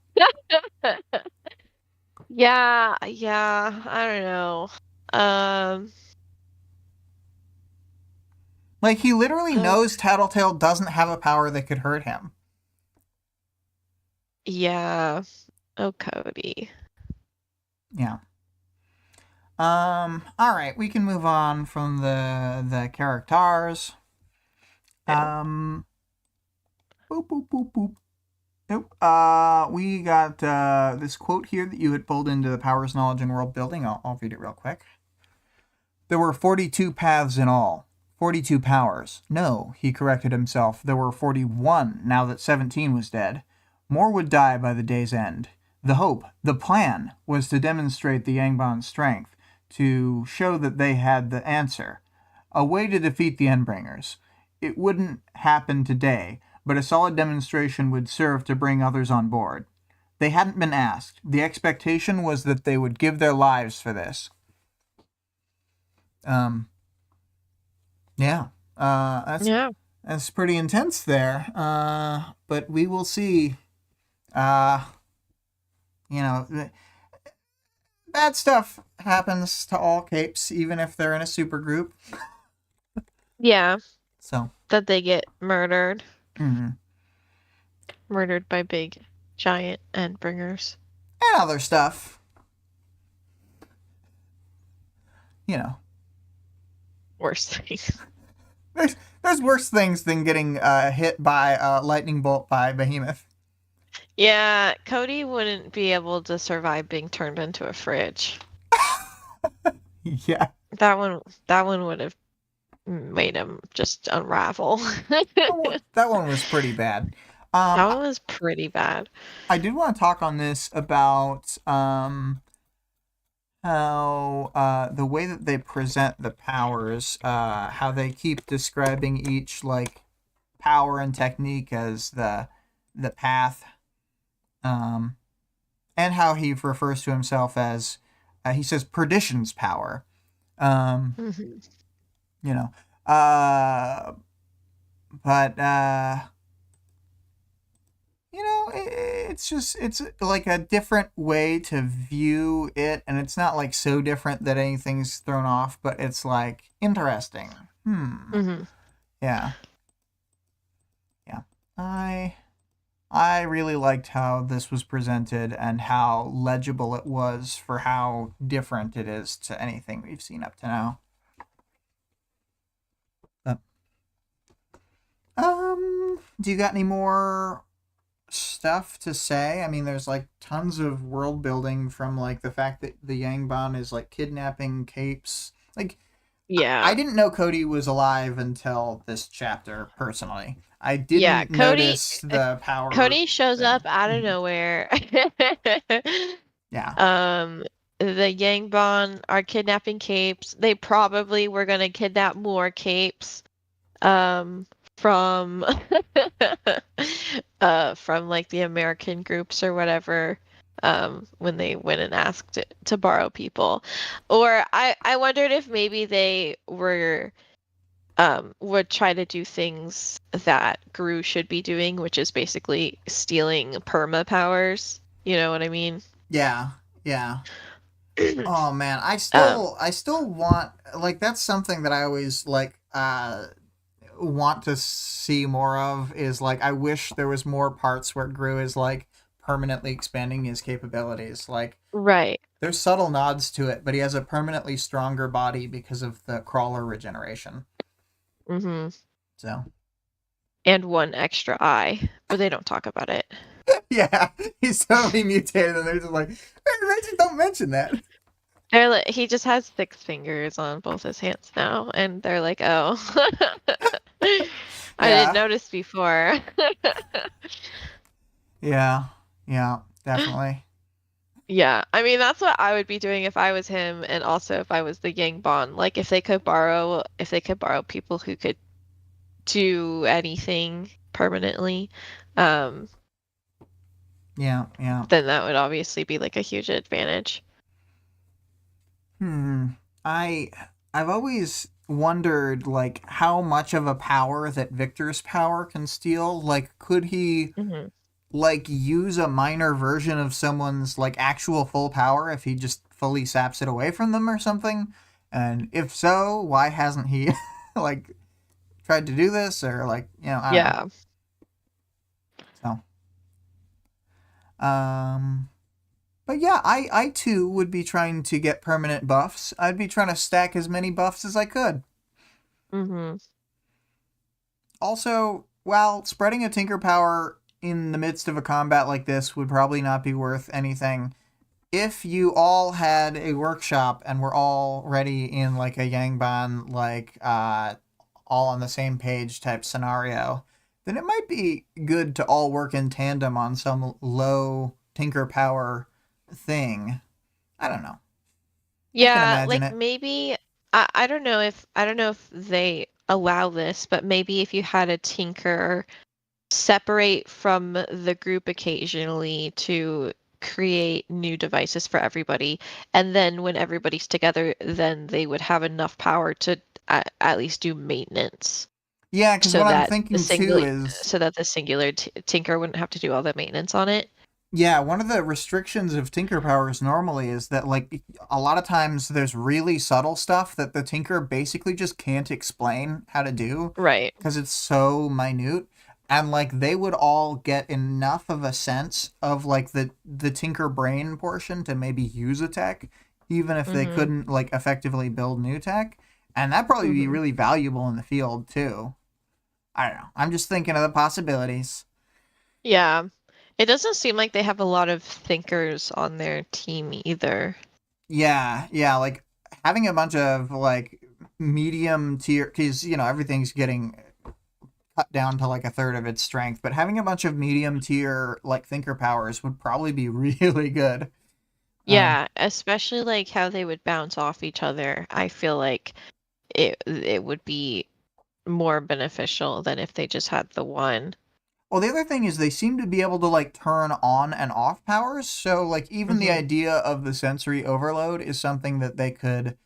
Yeah, I don't know. Um, Like, he literally oh, knows Tattletale doesn't have a power that could hurt him. yeah. Oh, Cody. Yeah. All right, we can move on from the characters. Yeah. Boop boop boop boop. Nope. We got this quote here that you had pulled into the Powers, Knowledge, and World Building. I'll read it real quick. There were 42 paths in all. 42 powers. No, he corrected himself. There were 41 now that 17 was dead. More would die by the day's end. The hope, the plan, was to demonstrate the Yangban's strength, to show that they had the answer. A way to defeat the Endbringers. It wouldn't happen today, but a solid demonstration would serve to bring others on board. They hadn't been asked. The expectation was that they would give their lives for this. Yeah. That's pretty intense there. But we will see. Bad stuff happens to all capes, even if they're in a super group. Yeah, So, that they get murdered. mhm. Murdered by big giant endbringers. And other stuff, you know. Worse things. There's there's worse things than getting hit by a lightning bolt by Behemoth. Yeah, Cody wouldn't be able to survive being turned into a fridge. Yeah, That one would have made him just unravel. that one was pretty bad. That Um, one was pretty bad. I did want to talk on this about how the way that they present the powers, how they keep describing each like power and technique as the path, um, and how he refers to himself as he says perdition's power. Um, Mhm. you know, uh, but it's just it's like a different way to view it, and it's not like so different that anything's thrown off, but it's like interesting. Mhm. Yeah, yeah. I I really liked how this was presented and how legible it was for how different it is to anything we've seen up to now. But, do you got any more stuff to say? I mean, there's like tons of world building from like the fact that the Yangban is like kidnapping capes. Like, I Yeah. didn't know Cody was alive until this chapter, personally. I Yeah, didn't notice the power Cody shows thing. up out of Mhm. nowhere. Yeah. Um, the Yangbon are kidnapping capes. They probably were gonna kidnap more capes. Um, from from like the American groups or whatever. When they went and asked to borrow people, or I wondered if maybe they were would try to do things that Gru should be doing, which is basically stealing perma powers. You know what I mean? Yeah. Yeah. Oh man, Um, I still want like that's something that I always like want to see more of is like I wish there was more parts where Gru is like permanently expanding his capabilities. Like right. there's subtle nods to it, but he has a permanently stronger body because of the crawler regeneration. Hmm. So And one extra eye, but they don't talk about it. yeah, he's totally mutated, and they're just like, they just don't mention that. They're like, he just has 6 fingers on both his hands now, and they're like, oh, I didn't Yeah, notice before. yeah, yeah, definitely. Yeah, I mean that's what I would be doing if I was him, and also if I was the Yangbon. Like if they could borrow people who could do anything permanently, um, Yeah, yeah. then that would obviously be like a huge advantage. Hmm. I I've always wondered like how much of a power that Victor's power can steal. Like, could he Hmm. like use a minor version of someone's like actual full power if he just fully saps it away from them or something? And if so, why hasn't he like tried to do this or like I don't know. Yeah. So um but yeah, I too would be trying to get permanent buffs. I'd be trying to stack as many buffs as I could. Hmm. Also, while spreading a Tinker Power in the midst of a combat like this would probably not be worth anything, if you all had a workshop and were all ready in like a Yangban, like all on the same page type scenario, then it might be good to all work in tandem on some low Tinker Power thing. I don't know. I can Yeah, imagine like it. maybe I don't know if they allow this, but maybe if you had a tinker separate from the group occasionally to create new devices for everybody, and then when everybody's together, then they would have enough power to at least do maintenance, Yeah, because so what I'm that the thinking too singular is so that the singular tinker wouldn't have to do all the maintenance on it. Yeah, one of the restrictions of tinker powers normally is that like a lot of times there's really subtle stuff that the tinker basically just can't explain how to do Right. because it's so minute, and like they would all get enough of a sense of like the tinker brain portion to maybe use a tech even if they Mhm. couldn't like effectively build new tech, and that'd probably be Mhm. really valuable in the field too. I don't know. I'm just thinking of the possibilities. Yeah. It doesn't seem like they have a lot of thinkers on their team either. Yeah, yeah, like having a bunch of like medium tier, because everything's getting cut down to like a third of its strength, but having a bunch of medium tier like thinker powers would probably be really good. Um, Yeah, especially like how they would bounce off each other. I feel like it would be more beneficial than if they just had the one. well, the other thing is they seem to be able to like turn on and off powers, so like even the Mhm. idea of the sensory overload is something that they could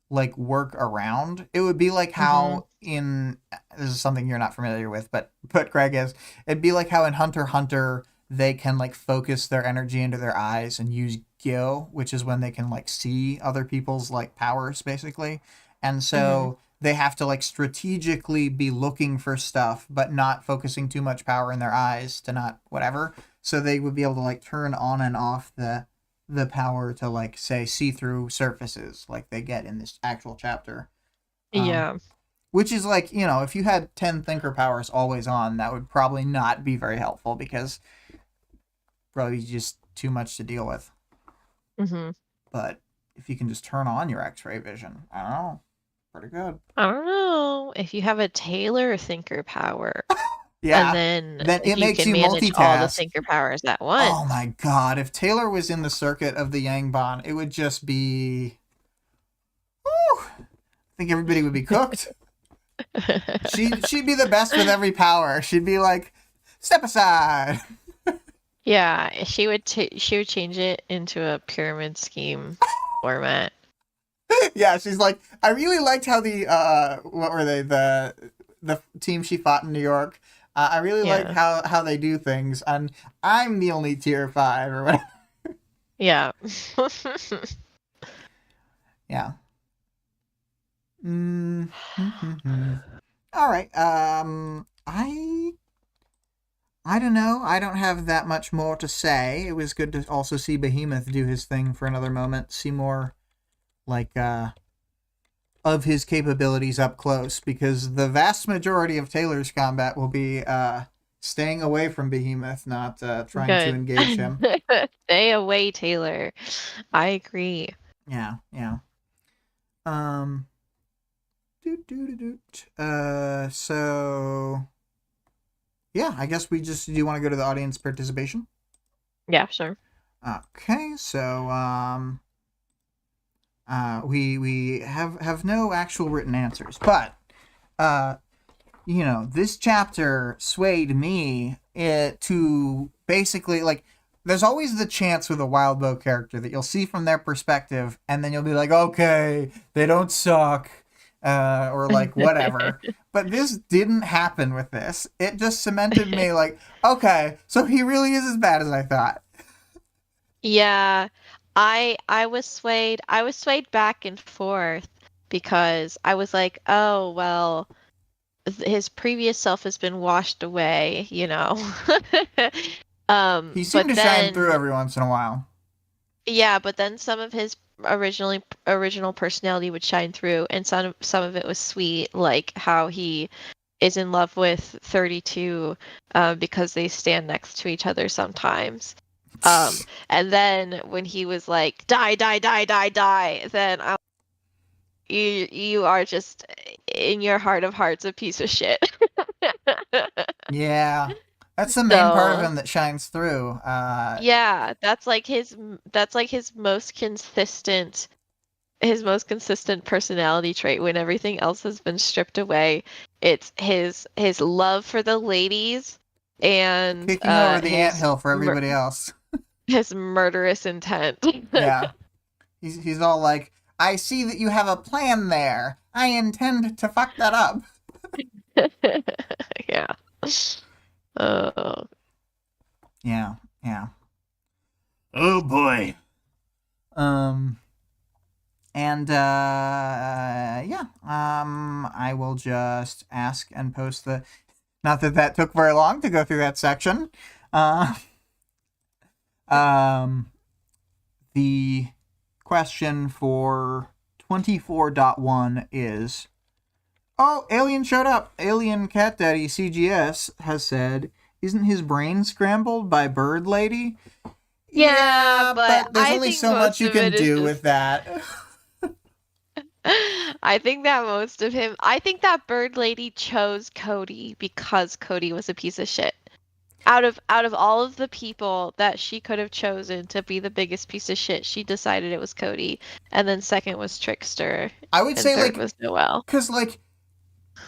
like work around. It would be like Mhm. how in this is something you're not familiar with, but Greg is. It'd be like how in Hunter x Hunter they can like focus their energy into their eyes and use Gyo, which is when they can like see other people's like powers basically. And Mhm. so they have to like strategically be looking for stuff but not focusing too much power in their eyes to not whatever. So they would be able to like turn on and off the power to like say see through surfaces like they get in this actual chapter. Um, Yeah. which is like if you had 10 thinker powers always on, that would probably not be very helpful because probably just too much to deal with. Mhm. But if you can just turn on your X-ray vision, I don't know, pretty good. I don't know. If you have a Taylor thinker power and Yeah, then then it you make can you manage all the multitask. thinker powers at Oh once. my god, if Taylor was in the circuit of the Yangbon, it would just be. Whew, I think everybody would be cooked. She'd be the best with every power. She'd be like, step aside. Yeah, she would change it into a pyramid scheme format. Yeah, she's like, I really liked how the what were they the team she fought in New York. I really liked Yeah. how they do things, and I'm the only tier 5 or whatever. Yeah. Yeah. Mm-hmm. All right. I don't know. I don't have that much more to say. It was good to also see Behemoth do his thing for another moment. See more like of his capabilities up close, because the vast majority of Taylor's combat will be staying away from Behemoth, not trying to Good. engage him. Stay away, Taylor. I agree. Yeah, yeah. Um, so yeah, I guess we just do you want to go to the audience participation? Yeah, sure. Okay, so we have no actual written answers, but uh, this chapter swayed me to basically like. There's always the chance with a Wildbow character that you'll see from their perspective, and then you'll be like, okay, they don't suck, or like whatever. But this didn't happen with this. It just cemented me like, okay, so he really is as bad as I thought. Yeah, I was swayed. I was swayed back and forth because I was like, oh, well, his previous self has been washed away, you know. He seemed But to shine through then every once in a while. yeah, but then some of his original personality would shine through, and some of it was sweet, like how he is in love with 32 because they stand next to each other sometimes. And then when he was like, die, die, die, die, die, then you are just in your heart of hearts a piece of shit. Yeah, that's the main part of So him that shines through. yeah, that's like his most consistent personality trait when everything else has been stripped away. It's his love for the ladies and Kicking over the anthill for mur everybody else. his murderous intent. Yeah, he's all like, I see that you have a plan there. I intend to fuck that up. Yeah. Oh. Yeah, yeah. Oh boy. Um, and yeah. I will just ask and post the. Not that that took very long to go through that section. Uh, um, the question for 24.1 is, oh, Alien showed up. Alien Cat Daddy CGS has said, isn't his brain scrambled by Bird Lady? Yeah, Yeah, but but there's I only think so much most you of can it is do just with that. I think that most of him I think that Bird Lady chose Cody because Cody was a piece of shit. Out of all of the people that she could have chosen to be the biggest piece of shit, she decided it was Cody. And then second was Trickster, I would and say, third like, was Noelle. because, like,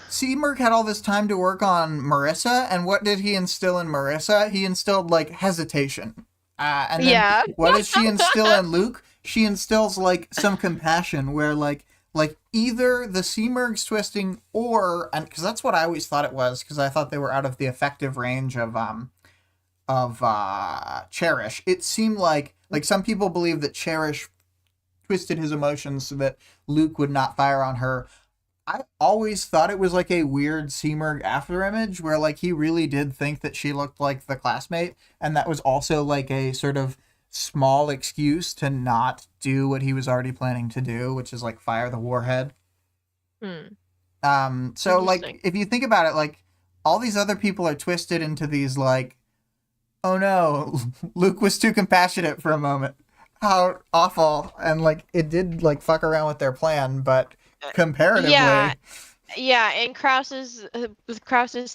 Seamerk had all this time to work on Marissa, and what did he instill in Marissa? He instilled, like, hesitation. And then Yeah. what does she instill in Luke? She instills, like, some compassion where, like either the Seamerg's twisting or, and because that's what I always thought it was, because I thought they were out of the effective range of Cherish. It seemed like some people believe that Cherish twisted his emotions so that Luke would not fire on her. I always thought it was like a weird Seamerg afterimage where like he really did think that she looked like the classmate, and that was also like a sort of small excuse to not do what he was already planning to do, which is like fire the warhead. Hmm. So like Interesting. if you think about it, like all these other people are twisted into these like, oh no, Luke was too compassionate for a moment. How awful. And like it did like fuck around with their plan, but Yeah, comparatively, yeah, and Krause's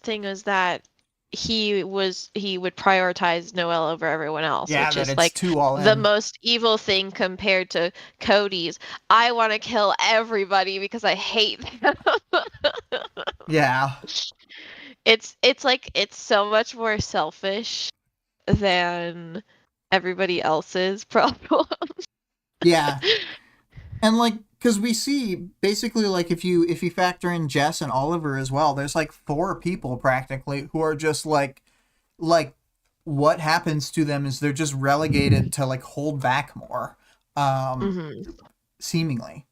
thing was that he would prioritize Noelle over everyone else, yeah, which that is it's like too all the in. most evil thing compared to Cody's. I want to kill everybody because I hate them. Yeah. It's like it's so much more selfish than everybody else's problem. Yeah. And like cuz we see basically like if you factor in Jess and Oliver as well, there's like four people practically who are just like what happens to them is they're just relegated to like hold back more. Um Hmm. seemingly.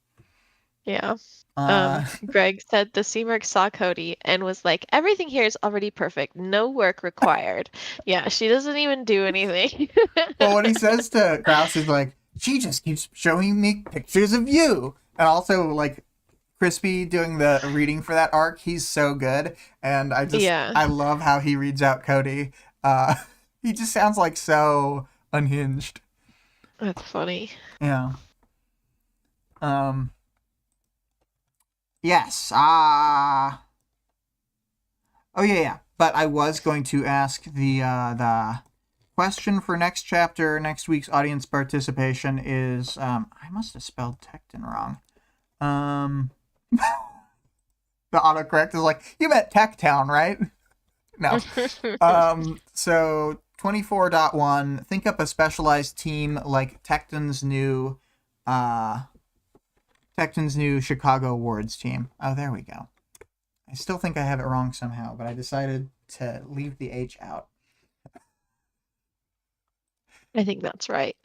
Yeah. Uh Greg said the Seamark saw Cody and was like, everything here is already perfect. No work required. Yeah, she doesn't even do anything. well what he says to Krause is like she just keeps showing me pictures of you. And also like Crispy doing the reading for that arc, he's so good, and Yeah, I love how he reads out Cody. Uh, he just sounds like so unhinged. that's funny. Yeah. Um. Yes. Oh yeah, yeah. But I was going to ask the question for next chapter. Next week's audience participation is I must have spelled Tecton wrong. Um. The autocorrect is like you meant Tech Town, right? No. So 24.1, think up a specialized team like uh Tecton's new Chicago Wards team. Oh, there we go. I still think I have it wrong somehow, but I decided to leave the H out. I think that's right.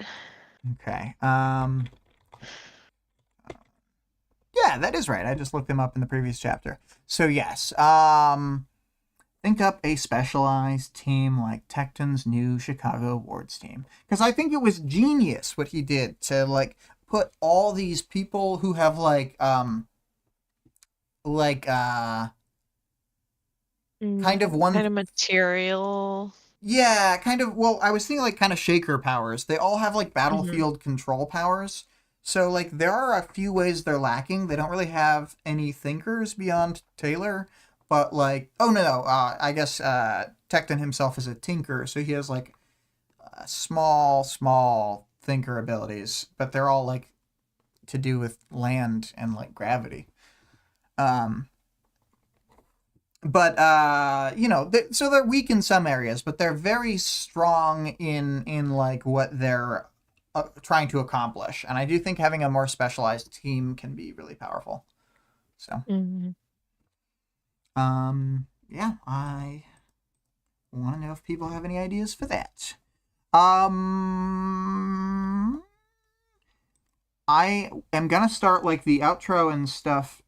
Okay. Yeah, that is right. I just looked them up in the previous chapter. So yes. Think up a specialized team like Tecton's new Chicago Wards team. Because I think it was genius what he did to like put all these people who have like kind of Kind one, of material. yeah, kind of, well, I was thinking like kind of shaker powers. They all have like Hmm. battlefield control powers. So like there are a few ways they're lacking. They don't really have any thinkers beyond Taylor, but like, oh no, I guess Tecton himself is a tinker, so he has like small thinker abilities, but they're all like to do with land and like gravity. Um, but so they're weak in some areas, but they're very strong in like what they're trying to accomplish. And I do think having a more specialized team can be really powerful. So, Hmm. yeah, I want to know if people have any ideas for that. Um, I am gonna start like the outro and stuff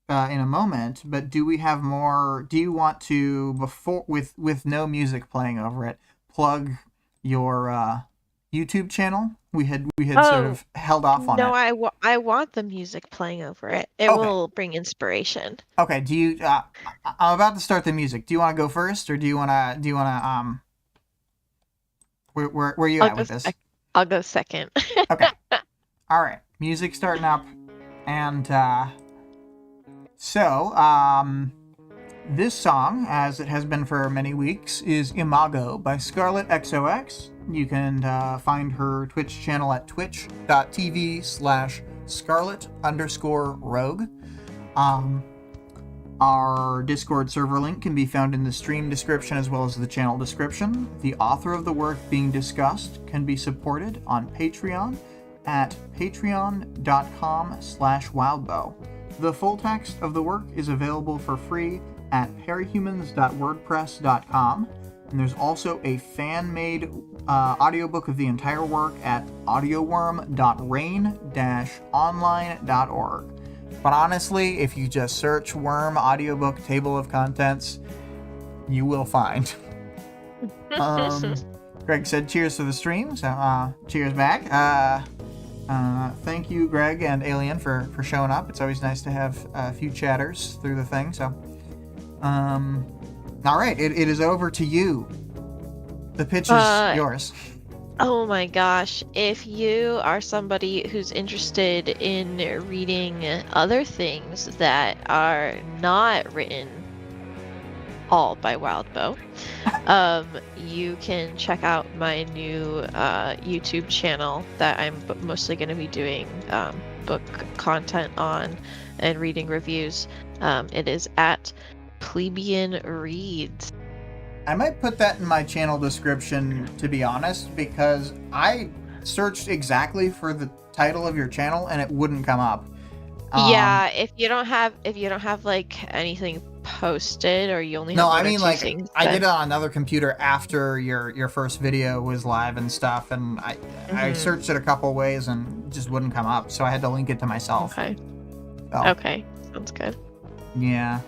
in a moment, but do we have more? Do you want to before with no music playing over it, plug your YouTube channel? We had sort Oh, of held off on no, it. I want the music playing over it. It Okay. will bring inspiration. Okay. Do you? I'm about to start the music. Do you want to go first, or do you wanna? Where are you I'll at go with this? I'll go second. Okay. All right. Music starting up, and this song, as it has been for many weeks, is Imago by ScarlettXOX. You can find her Twitch channel at twitch.tv/Scarlett_Rogue. Our Discord server link can be found in the stream description as well as the channel description. The author of the work being discussed can be supported on Patreon at patreon.com/wildbow. The full text of the work is available for free at paraHumans.wordpress.com. And there's also a fan-made audiobook of the entire work at audioworm.rain-online.org. But honestly, if you just search Worm audiobook table of contents, you will find. Greg said cheers to the stream, so cheers back. Thank you, Greg and Alien, for showing up. It's always nice to have a few chatters through the thing. So, all right, it is over to you. The pitch is yours. Oh my gosh. If you are somebody who's interested in reading other things that are not written all by Wildbow, you can check out my new YouTube channel that I'm mostly going to be doing book content on and reading reviews. It is at Plebeian Reads. I might put that in my channel description, to be honest, because I searched exactly for the title of your channel and it wouldn't come up. Yeah, if you don't have like anything posted, or you only have one or two things, I did it on another computer after your first video was live and stuff, and I searched it a couple ways and it just wouldn't come up, so I had to link it to myself. Okay. So, Okay, sounds good. Yeah.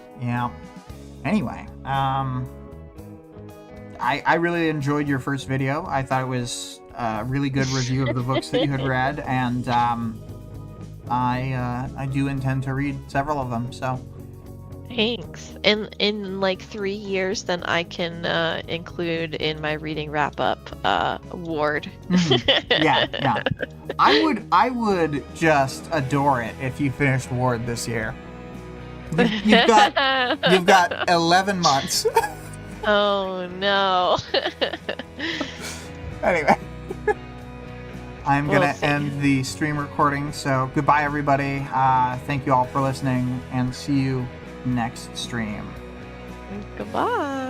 Anyway, I really enjoyed your first video. I thought it was a really good review of the books that you had read, and I do intend to read several of them. So Thanks. In like 3 years, then I can include in my reading wrap up Ward. Yeah. I would just adore it if you finished Ward this year. You've got 11 months. Oh no. Anyway, I'm gonna end the stream recording. So goodbye, everybody. Thank you all for listening, and see you next stream. Goodbye.